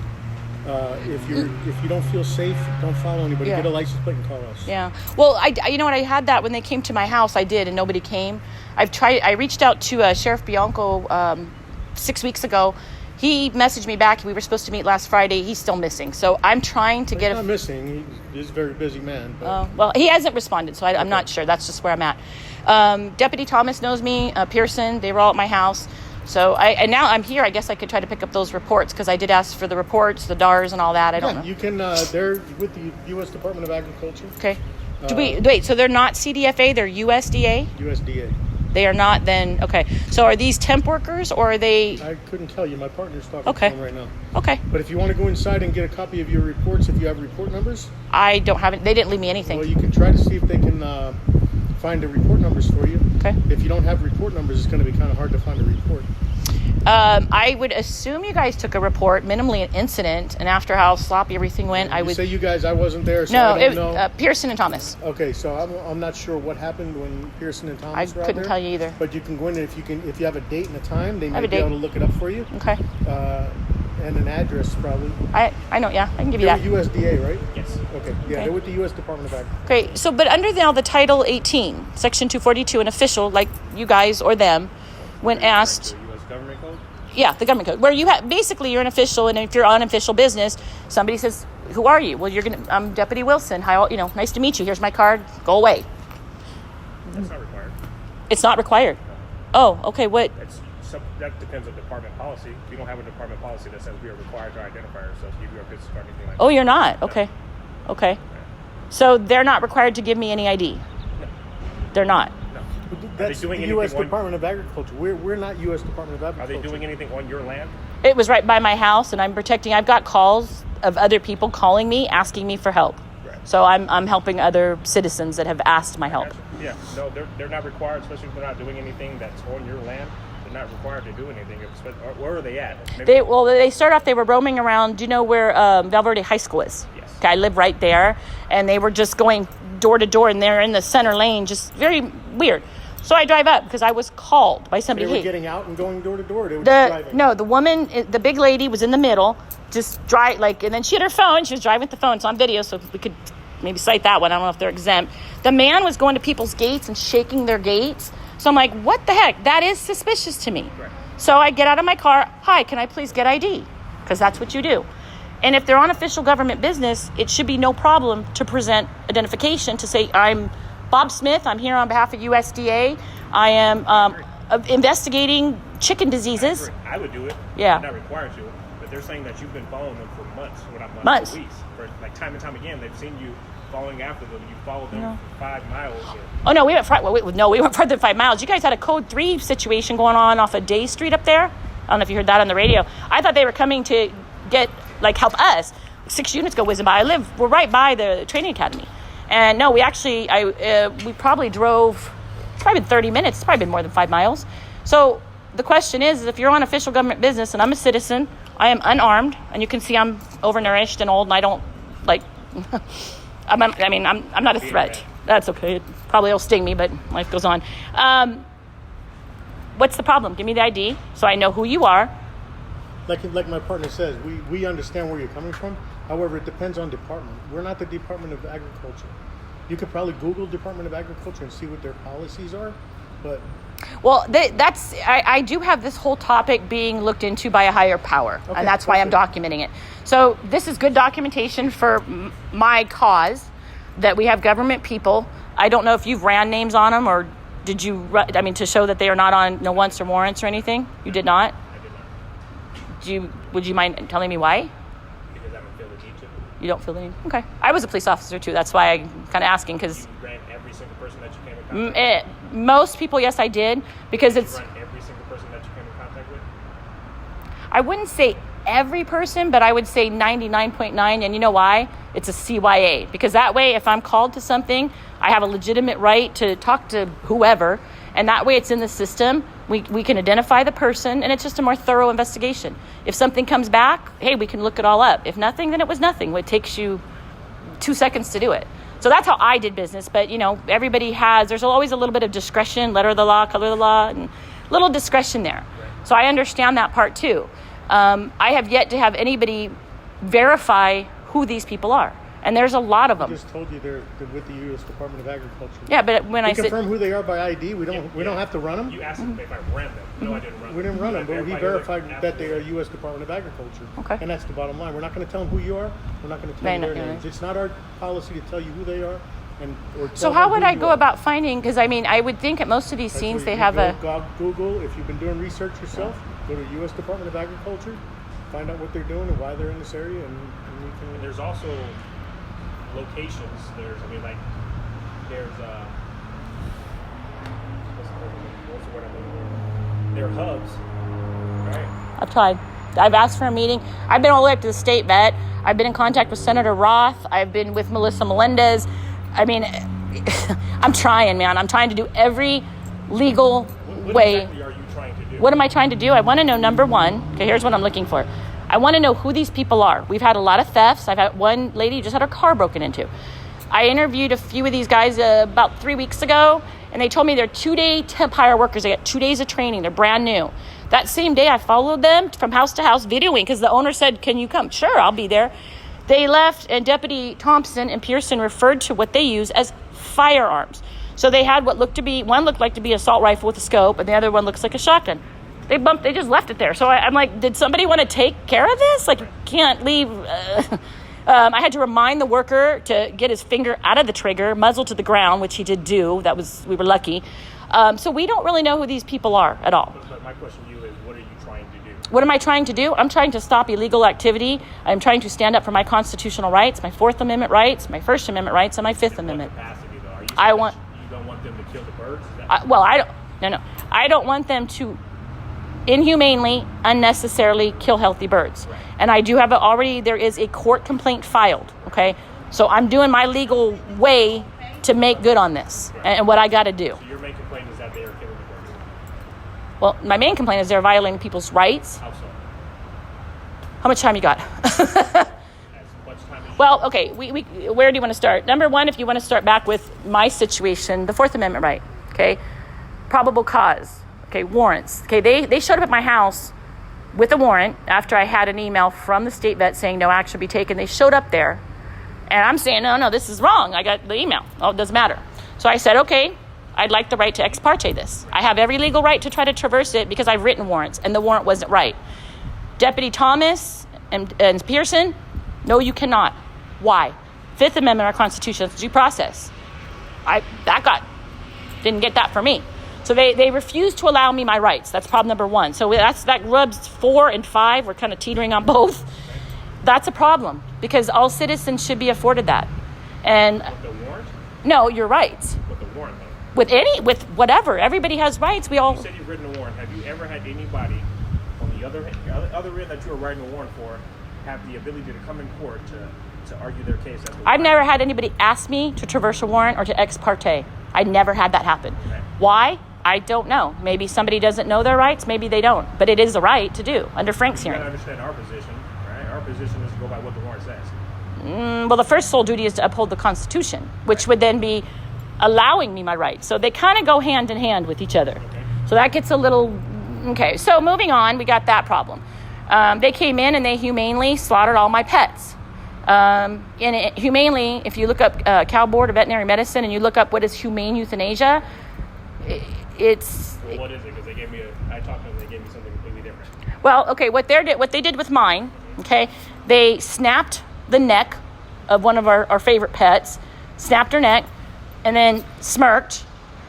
Speaker 5: If you don't feel safe, don't follow anybody.
Speaker 1: Yeah.
Speaker 5: Get a license plate and call us.
Speaker 1: Yeah. Well, you know what? I had that when they came to my house. I did, and nobody came. I reached out to Sheriff Bianco 6 weeks ago. He messaged me back. We were supposed to meet last Friday. He's still missing. So I'm trying to
Speaker 5: He's not missing. He's a very busy man. But.
Speaker 1: Well, he hasn't responded, so I'm not sure. That's just where I'm at. Deputy Thomas knows me. Pearson, they were all at my house. So now I'm here. I guess I could try to pick up those reports because I did ask for the reports, the DARs, and all that. I don't know.
Speaker 5: You can. They're with the U.S. Department of Agriculture.
Speaker 1: Okay. Wait. So they're not CDFA. They're USDA.
Speaker 5: USDA.
Speaker 1: They are not then. Okay. So are these temp workers or are they?
Speaker 5: I couldn't tell you. My partner's talking to them right now.
Speaker 1: Okay.
Speaker 5: But if you want to go inside and get a copy of your reports, if you have report numbers.
Speaker 1: I don't have it. They didn't leave me anything.
Speaker 5: Well, you can try to see if they can find the report numbers for you.
Speaker 1: Okay.
Speaker 5: If you don't have report numbers, it's going to be kind of hard to find a report.
Speaker 1: I would assume you guys took a report, minimally an incident, and after how sloppy everything went, I would
Speaker 5: say you guys. I wasn't there, so
Speaker 1: no,
Speaker 5: I don't know.
Speaker 1: Pearson and Thomas.
Speaker 5: Okay, so I'm not sure what happened when Pearson and Thomas were out
Speaker 1: couldn't
Speaker 5: there,
Speaker 1: tell you either.
Speaker 5: But you can go in there if you have a date and a time, they may be
Speaker 1: date.
Speaker 5: able to look it up for you.
Speaker 1: Okay.
Speaker 5: And an address probably.
Speaker 1: I know. Yeah, I can give you that.
Speaker 5: They're with USDA, right?
Speaker 3: Yes.
Speaker 5: Okay. Yeah, they're with the U.S. Department of Agriculture.
Speaker 1: Great. So, but under now the Title 18, Section 242, an official like you guys or them, when asked.
Speaker 3: The U.S. government code?
Speaker 1: Yeah, the government code, where you basically you're an official, and if you're on official business, somebody says, "Who are you?" Well, I'm Deputy Wilson. Hi, nice to meet you. Here's my card. Go away.
Speaker 3: That's not required.
Speaker 1: It's not required. Oh, okay. What?
Speaker 3: That depends on department policy. We don't have a department policy that says we are required to identify ourselves, give you our business card, anything like that.
Speaker 1: Oh, you're not. Okay. Okay. So they're not required to give me any ID.
Speaker 3: No.
Speaker 1: They're not.
Speaker 3: No.
Speaker 5: That's the U.S. Department of Agriculture. We're not U.S. Department of Agriculture.
Speaker 3: Are they doing anything on your land?
Speaker 1: It was right by my house, and I'm protecting. I've got calls of other people calling me, asking me for help.
Speaker 3: Right.
Speaker 1: So I'm helping other citizens that have asked my help.
Speaker 3: Yeah. No, they're not required, especially if they're not doing anything that's on your land. They're not required to do anything. Where are they at?
Speaker 1: They start off. They were roaming around. Do you know where Valverde High School is?
Speaker 3: Yes.
Speaker 1: Okay, I live right there, and they were just going door to door, and they're in the center lane, just very weird. So I drive up because I was called by somebody.
Speaker 5: They were
Speaker 1: Hey,
Speaker 5: getting out and going door to door. They were just driving.
Speaker 1: no, the woman, the big lady was in the middle, just drive and then she had her phone. She was driving with the phone. It's on video, so we could maybe cite that one. I don't know if they're exempt. The man was going to people's gates and shaking their gates. So I'm like, what the heck? That is suspicious to me.
Speaker 3: Right.
Speaker 1: So I get out of my car. Hi, can I please get ID? Because that's what you do. And if they're on official government business, it should be no problem to present identification to say, I'm Bob Smith. I'm here on behalf of USDA. I am investigating chicken diseases.
Speaker 3: I would do it.
Speaker 1: Yeah.
Speaker 3: I'm not required to. But they're saying that you've been following them for months. Well, not
Speaker 1: Months.
Speaker 3: Weeks. For like time and time again, they've seen you following after them. You followed them for 5 miles.
Speaker 1: Oh, no, we went further than 5 miles. You guys had a code 3 situation going on off of Day Street up there. I don't know if you heard that on the radio. I thought they were coming to help us. 6 units go whizzing by. We're right by the training academy. And no, we actually, we probably drove, it's probably been 30 minutes. It's probably been more than 5 miles. So the question is if you're on official government business and I'm a citizen, I am unarmed, and you can see I'm overnourished and old, and I don't, I'm not a threat. That's okay. It probably will sting me, but life goes on. What's the problem? Give me the ID so I know who you are.
Speaker 5: Like my partner says, we understand where you're coming from. However, it depends on department. We're not the Department of Agriculture. You could probably Google Department of Agriculture and see what their policies are, but...
Speaker 1: Well, I do have this whole topic being looked into by a higher power,
Speaker 5: Okay,
Speaker 1: and that's why I'm documenting it. So this is good documentation for my cause, that we have government people. I don't know if you've ran names on them, or did you, to show that they are not on no wants or warrants or anything? You did not?
Speaker 3: I did not.
Speaker 1: Would you mind telling me why?
Speaker 3: Because I don't feel the need to.
Speaker 1: You don't feel the need? Okay. I was a police officer too. That's why I'm kind of asking, because...
Speaker 3: You ran every single person that you came in contact with?
Speaker 1: Most people, yes, I did, because
Speaker 3: Did
Speaker 1: it's...
Speaker 3: you run every single person that you came in contact with?
Speaker 1: I wouldn't say every person, but I would say 99.9. And you know why? It's a CYA. Because that way, if I'm called to something, I have a legitimate right to talk to whoever. And that way it's in the system. We can identify the person, and it's just a more thorough investigation. If something comes back, hey, we can look it all up. If nothing, then it was nothing. It takes you 2 seconds to do it. So that's how I did business. But, everybody there's always a little bit of discretion, letter of the law, color of the law, and little discretion there. So I understand that part too. I have yet to have anybody verify who these people are. And there's a lot of them.
Speaker 5: I just told you they're with the U.S. Department of Agriculture.
Speaker 1: Yeah, but when
Speaker 5: we
Speaker 1: I
Speaker 5: confirm who they are by ID. We don't have to run them.
Speaker 3: You asked if I ran them. No, I didn't run them.
Speaker 5: We didn't run them, but he verified that they are U.S. Department of Agriculture.
Speaker 1: Okay.
Speaker 5: And that's the bottom line. We're not going to tell them who you are. We're not going to tell you their names. It's not our policy to tell you who they are.
Speaker 1: So how would I go about finding? Because I would think at most of these scenes they have
Speaker 5: Google. If you've been doing research yourself, go to U.S. Department of Agriculture, find out what they're doing and why they're in this area, and we can.
Speaker 3: And there's also locations. There's what's the word I'm looking for? There are hubs, right?
Speaker 1: I've tried. I've asked for a meeting. I've been all the way up to the state vet. I've been in contact with Senator Roth. I've been with Melissa Melendez. I'm trying, man. I'm trying to do every legal way.
Speaker 3: Exactly are you trying to do?
Speaker 1: What am I trying to do? I want to know, number one, okay, here's what I'm looking for. I want to know who these people are. We've had a lot of thefts. I've had one lady who just had her car broken into. I interviewed a few of these guys about 3 weeks ago, and they told me they're 2-day temp hire workers. They got 2 days of training. They're brand new. That same day, I followed them from house to house videoing because the owner said, can you come? Sure, I'll be there. They left, and Deputy Thompson and Pearson referred to what they use as firearms. So they had what one looked like to be an assault rifle with a scope, and the other one looks like a shotgun. They just left it there. So I'm like, did somebody want to take care of this? Like, you can't leave. I had to remind the worker to get his finger out of the trigger, muzzle to the ground, which he did do. We were lucky. So we don't really know who these people are at all.
Speaker 3: But my question to you is, what are you trying to do?
Speaker 1: What am I trying to do? I'm trying to stop illegal activity. I'm trying to stand up for my constitutional rights, my Fourth Amendment rights, my First Amendment rights, and my Fifth Amendment.
Speaker 3: Capacity, though? Are you
Speaker 1: I
Speaker 3: saying
Speaker 1: want.
Speaker 3: that you don't want them to kill the birds?
Speaker 1: I don't want them to inhumanely, unnecessarily kill healthy birds.
Speaker 3: Right.
Speaker 1: And I do have there is a court complaint filed, okay? So I'm doing my legal way to make good on this and what I got to do.
Speaker 3: So your main complaint is that they are killing the birds?
Speaker 1: Well, my main complaint is they're violating people's rights.
Speaker 3: How so?
Speaker 1: How much time you got?
Speaker 3: As much time as you
Speaker 1: Well, okay, where do you want to start? Number one, if you want to start back with my situation, the Fourth Amendment right, okay? probable cause. Okay, warrants. Okay, they showed up at my house with a warrant after I had an email from the state vet saying no action be taken. They showed up there, and I'm saying, no, this is wrong. I got the email. Oh, it doesn't matter. So I said, okay, I'd like the right to ex parte this. I have every legal right to try to traverse it because I've written warrants, and the warrant wasn't right. Deputy Thomas and Pearson, no, you cannot. Why? Fifth Amendment of our Constitution, due process. Didn't get that for me. So they refused to allow me my rights. That's problem number one. So that rubs 4 and 5. We're kind of teetering on both. That's a problem because all citizens should be afforded that. And
Speaker 3: With the warrant?
Speaker 1: No, your rights.
Speaker 3: With the warrant, though.
Speaker 1: With whatever. Everybody has rights. We all.
Speaker 3: You said you've written a warrant. Have you ever had anybody on the other end that you were writing a warrant for have the ability to come in court to argue their case?
Speaker 1: I've never had anybody ask me to traverse a warrant or to ex parte. I never had that happen.
Speaker 3: Okay.
Speaker 1: Why? I don't know. Maybe somebody doesn't know their rights. Maybe they don't. But it is a right to do under Frank's
Speaker 3: You
Speaker 1: hearing.
Speaker 3: gotta understand our position, right? Our position is to go by what the warrant says.
Speaker 1: Well, the first sole duty is to uphold the Constitution, which would then be allowing me my rights. So they kind of go hand in hand with each other.
Speaker 3: Okay.
Speaker 1: So that gets a little... Okay, so moving on, we got that problem. They came in and they humanely slaughtered all my pets. Humanely, if you look up Cal Board of Veterinary Medicine and you look up what is humane euthanasia, it's...
Speaker 3: Well, what is it? Because I talked to them, they gave me something completely different.
Speaker 1: Well, okay, what they did with mine, okay, they snapped the neck of one of our favorite pets, snapped her neck, and then smirked,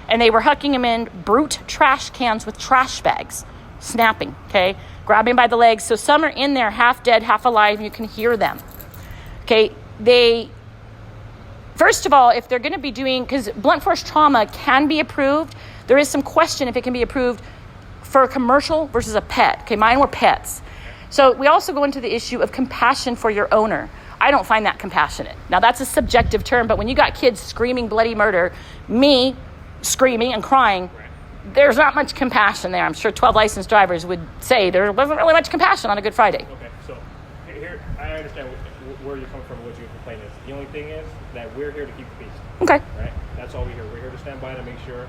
Speaker 1: and they were hucking him in brute trash cans with trash bags, snapping, okay, grabbing by the legs. So some are in there half dead, half alive, and you can hear them. Okay, first of all, if they're going to be doing, because blunt force trauma can be approved, there is some question if it can be approved for a commercial versus a pet. Okay, mine were pets. So we also go into the issue of compassion for your owner. I don't find that compassionate. Now that's a subjective term, but when you got kids screaming bloody murder, me screaming and crying, there's not much compassion there. I'm sure 12 licensed drivers would say there wasn't really much compassion on a Good Friday.
Speaker 3: Okay, so here, I understand where you're coming from, what your complaint is. The only thing is that we're here to keep the peace.
Speaker 1: Okay.
Speaker 3: Right? That's all we're here. We're here to stand by to make sure.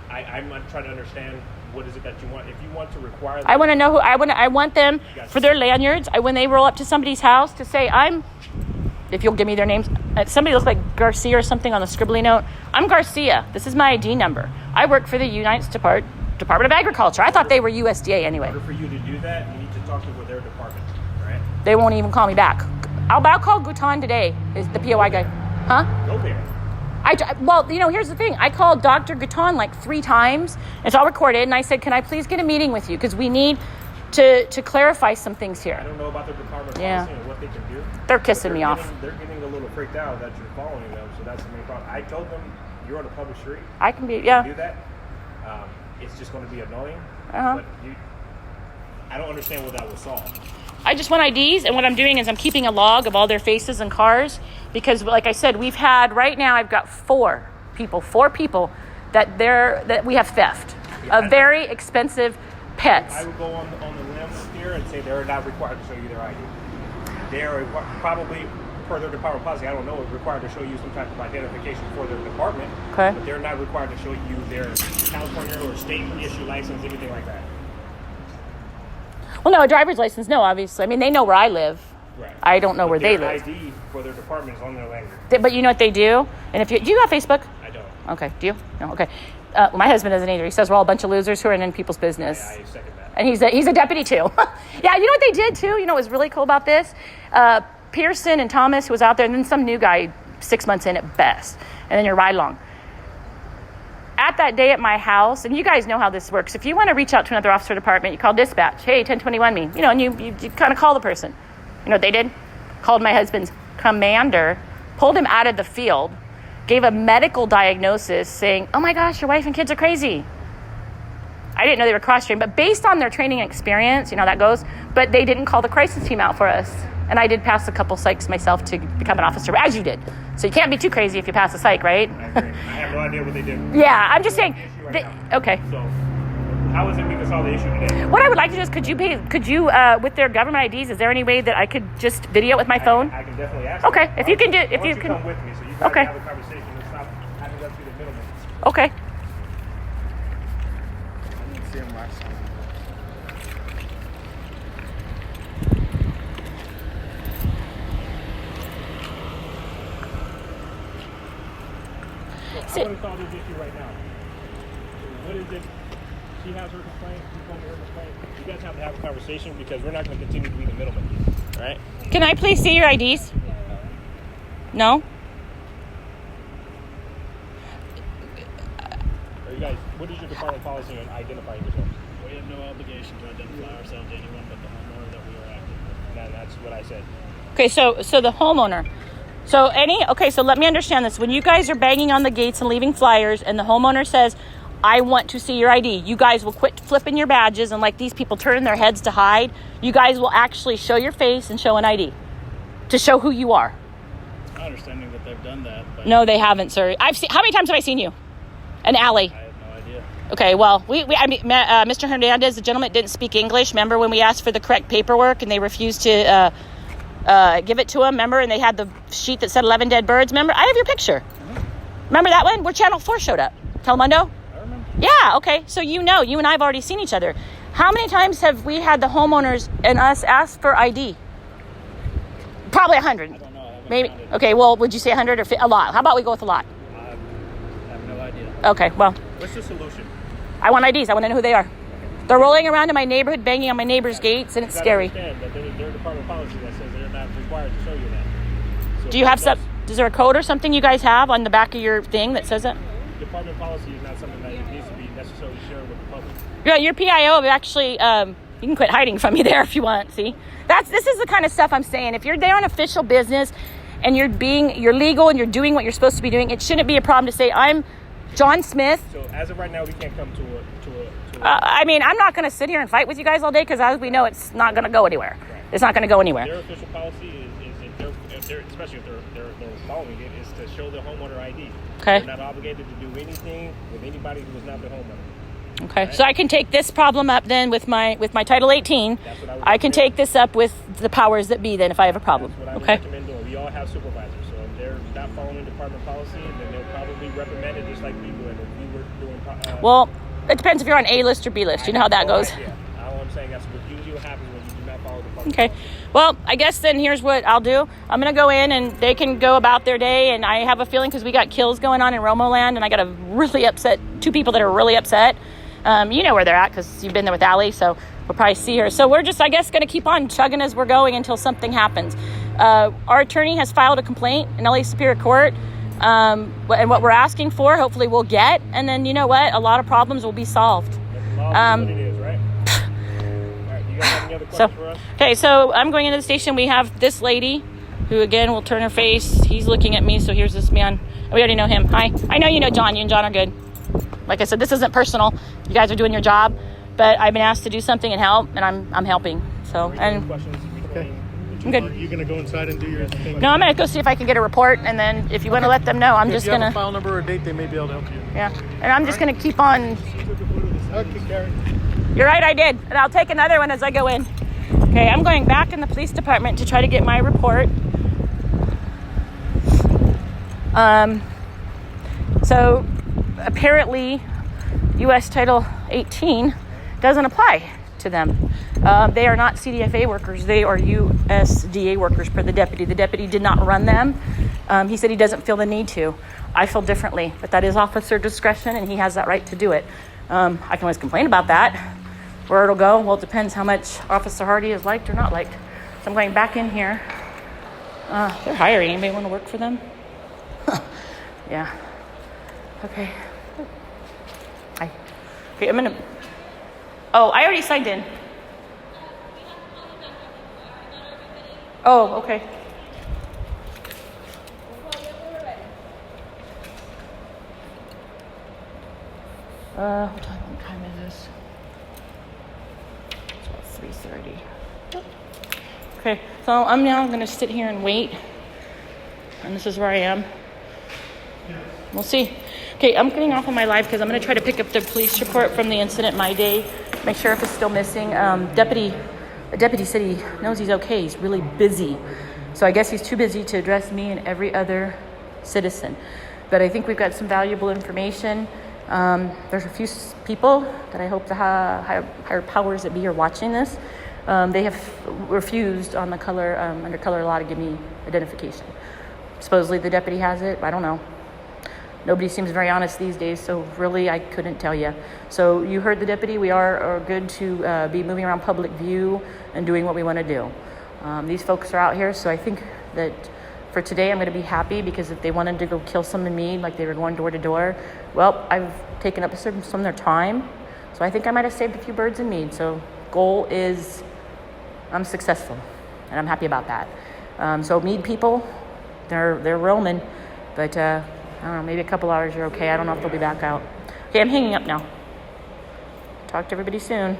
Speaker 3: I'm trying to understand what is it that you want. If you want to require...
Speaker 1: I want to know who... I want them for their lanyards. When they roll up to somebody's house to say, if you'll give me their names. Somebody looks like Garcia or something on the scribbly note. I'm Garcia. This is my ID number. I work for the United States Department of Agriculture. I thought they were USDA anyway.
Speaker 3: In order for you to do that, you need to talk to their department, right?
Speaker 1: They won't even call me back. I'll call Gutan today, is the POI guy. Huh?
Speaker 3: Go there.
Speaker 1: Well, here's the thing. I called Dr. Gutan like 3 times. It's all recorded. And I said, can I please get a meeting with you? Because we need to clarify some things here.
Speaker 3: I don't know about their department policy and what they can do.
Speaker 1: They're kissing me off.
Speaker 3: They're getting a little freaked out that you're following them, so that's the main problem. I told them you're on a public street.
Speaker 1: I can be,
Speaker 3: You
Speaker 1: yeah.
Speaker 3: can do that. It's just going to be annoying.
Speaker 1: Uh-huh.
Speaker 3: But I don't understand what that will solve.
Speaker 1: I just want IDs, and what I'm doing is I'm keeping a log of all their faces and cars because, like I said, right now I've got 4 people that we have theft of very expensive pets.
Speaker 3: I would go on the limb here and say they're not required to show you their ID. They are probably, per their department policy, I don't know, required to show you some type of identification for their department.
Speaker 1: Okay.
Speaker 3: But they're not required to show you their California or state issue license, anything like that.
Speaker 1: Well, no, a driver's license, no, obviously. I mean, they know where I live.
Speaker 3: Right.
Speaker 1: I don't know where they
Speaker 3: Their
Speaker 1: live.
Speaker 3: ID for their department is on their lanyard.
Speaker 1: But you know what they do? And do you have Facebook?
Speaker 3: I don't.
Speaker 1: Okay, do you? No, okay. My husband doesn't either. He says we're all a bunch of losers who are in people's business.
Speaker 3: I second that.
Speaker 1: And he's a deputy too. Yeah, you know what they did too? You know what was really cool about this? Pearson and Thomas, who was out there, and then some new guy 6 months in at best. And then you're right along. At that day at my house, and you guys know how this works. If you want to reach out to another officer department, you call dispatch. Hey, 1021 me. And you kind of call the person. You know what they did? Called my husband's commander, pulled him out of the field, gave a medical diagnosis saying, oh my gosh, your wife and kids are crazy. I didn't know they were cross-trained, but based on their training and experience, how that goes, but they didn't call the crisis team out for us. And I did pass a couple psychs myself to become an officer, as you did. So you can't be too crazy if you pass a psych, right?
Speaker 3: I agree. I have no idea what they did.
Speaker 1: Yeah, I'm just saying. Okay.
Speaker 3: So, how is it we can solve the issue today?
Speaker 1: What I would like to do is, could you, with their government IDs, is there any way that I could just video it with my phone?
Speaker 3: I can definitely ask.
Speaker 1: Okay,
Speaker 3: them.
Speaker 1: if you can do,
Speaker 3: Why
Speaker 1: if
Speaker 3: don't
Speaker 1: you can.
Speaker 3: come with me so you guys
Speaker 1: Okay.
Speaker 3: have a conversation. It's not having that through the middleman.
Speaker 1: Okay.
Speaker 6: see him last time.
Speaker 3: So I'm going to solve this issue right now. What is it? She has her complaint. You told me her complaint. You guys have to have a conversation because we're not going to continue to be the middleman. All right?
Speaker 1: Can I please see your IDs? No?
Speaker 3: Or you guys, what is your department policy on identifying yourself?
Speaker 7: We have no obligation to identify ourselves to anyone but the homeowner that we are acting with.
Speaker 3: That's what I said.
Speaker 1: Okay, so the homeowner. So let me understand this. When you guys are banging on the gates and leaving flyers and the homeowner says, I want to see your ID, you guys will quit flipping your badges and like these people turning their heads to hide. You guys will actually show your face and show an ID to show who you are.
Speaker 7: My understanding that they've done that. But
Speaker 1: No, they haven't, sir. How many times have I seen you? An alley.
Speaker 7: I have no idea.
Speaker 1: Okay, well, Mr. Hernandez, the gentleman didn't speak English. Remember when we asked for the correct paperwork and they refused to give it to him? Remember, and they had the sheet that said 11 dead birds. Remember, I have your picture. Remember that one where Channel 4 showed up? Telemundo?
Speaker 7: I remember.
Speaker 1: Yeah, okay. So you and I have already seen each other. How many times have we had the homeowners and us ask for ID? Probably 100.
Speaker 7: I don't know. I haven't
Speaker 1: Maybe.
Speaker 7: counted.
Speaker 1: Okay, well, would you say 100 or a lot? How about we go with a lot?
Speaker 7: I have no idea.
Speaker 1: Okay, well,
Speaker 3: What's the solution?
Speaker 1: I want IDs. I want to know who they are. They're rolling around in my neighborhood, banging on my neighbor's gates, and it's
Speaker 3: You gotta
Speaker 1: scary.
Speaker 3: understand that there's department policy that says they're not required to show you that. So
Speaker 1: Do you have
Speaker 3: that's-
Speaker 1: is there a code or something you guys have on the back of your thing that says it?
Speaker 3: Department policy is not something that needs to be necessarily shared with the public.
Speaker 1: Yeah, your PIO actually, you can quit hiding from me there if you want. See, this is the kind of stuff I'm saying. If you're there on official business and you're legal and you're doing what you're supposed to be doing, it shouldn't be a problem to say, I'm John Smith.
Speaker 3: So as of right now, we can't come to a
Speaker 1: I mean, I'm not going to sit here and fight with you guys all day because as we know, it's not going to go anywhere. It's not going to go anywhere.
Speaker 3: Their official policy is if they're especially if they're following it, is to show the homeowner ID.
Speaker 1: Okay.
Speaker 3: They're not obligated to do anything with anybody who is not the homeowner.
Speaker 1: Okay, so I can take this problem up then with my Title 18.
Speaker 3: That's what I would
Speaker 1: I can
Speaker 3: recommend.
Speaker 1: take this up with the powers that be then if I have a problem.
Speaker 3: That's what I would
Speaker 1: Okay.
Speaker 3: recommend doing. We all have supervisors, so if they're not following department policy, then they'll probably reprimand it just like we would if we were doing.
Speaker 1: Well, it depends if you're on A list or B list. You know how that goes.
Speaker 3: Yeah, all I'm saying that's what usually happens when you do not follow department
Speaker 1: Okay.
Speaker 3: policy.
Speaker 1: Well, I guess then here's what I'll do. I'm going to go in and they can go about their day. And I have a feeling because we got kills going on in Romo land and I got a really upset, two people that are really upset. You know where they're at because you've been there with Allie. So we'll probably see her. So we're just, I guess, going to keep on chugging as we're going until something happens. Our attorney has filed a complaint in LA Superior Court. And what we're asking for, hopefully we'll get. And then you know what? A lot of problems will be solved.
Speaker 3: That's the law is what it is, right? All right. Do you guys have any other questions for us?
Speaker 1: Okay, so I'm going into the station. We have this lady who, again, will turn her face. He's looking at me, so here's this man. We already know him. Hi. I know you know John. You and John are good. Like I said, this isn't personal. You guys are doing your job, but I've been asked to do something and help, and I'm helping. So, and
Speaker 3: Questions between
Speaker 1: I'm good.
Speaker 5: Are you gonna go inside and do your thing?
Speaker 1: No, I'm going to go see if I can get a report, and then if you want to let them know, I'm
Speaker 5: If
Speaker 1: just
Speaker 5: you have
Speaker 1: going
Speaker 5: a
Speaker 1: to,
Speaker 5: file number or date, they may be able to help you.
Speaker 1: yeah. And I'm just going to keep on.
Speaker 5: Okay, Gary.
Speaker 1: You're right, I did. And I'll take another one as I go in. Okay, I'm going back in the police department to try to get my report. So apparently U.S. Title 18 doesn't apply to them. They are not CDFA workers. They are USDA workers per the deputy. The deputy did not run them. He said he doesn't feel the need to. I feel differently, but that is officer discretion, and he has that right to do it. I can always complain about that. Where it'll go, well, it depends how much Officer Hardy is liked or not liked. So I'm going back in here. They're hiring. Anybody want to work for them? Yeah. Okay. Hi. Okay, I'm gonna. Oh, I already signed in. Oh, okay. What time is this? It's about 3:30. Okay, so I'm now going to sit here and wait. And this is where I am. We'll see. Okay, I'm getting off on my live because I'm going to try to pick up the police report from the incident my day. Make sure if it's still missing. The deputy said he knows he's okay. He's really busy. So I guess he's too busy to address me and every other citizen. But I think we've got some valuable information. There's a few people that I hope the higher powers that be are watching this. They have refused on the color, under color law to give me identification. Supposedly the deputy has it. I don't know. Nobody seems very honest these days, so really I couldn't tell you. So you heard the deputy. We are good to be moving around public view and doing what we want to do. These folks are out here, so I think that for today I'm going to be happy, because if they wanted to go kill some of me like they were going door to door, well, I've taken up some of their time. So I think I might have saved a few birds in Mead. So goal is I'm successful, and I'm happy about that. So Mead people, they're roaming, but I don't know, maybe a couple hours you're okay. I don't know if they'll be back out. Okay, I'm hanging up now. Talk to everybody soon.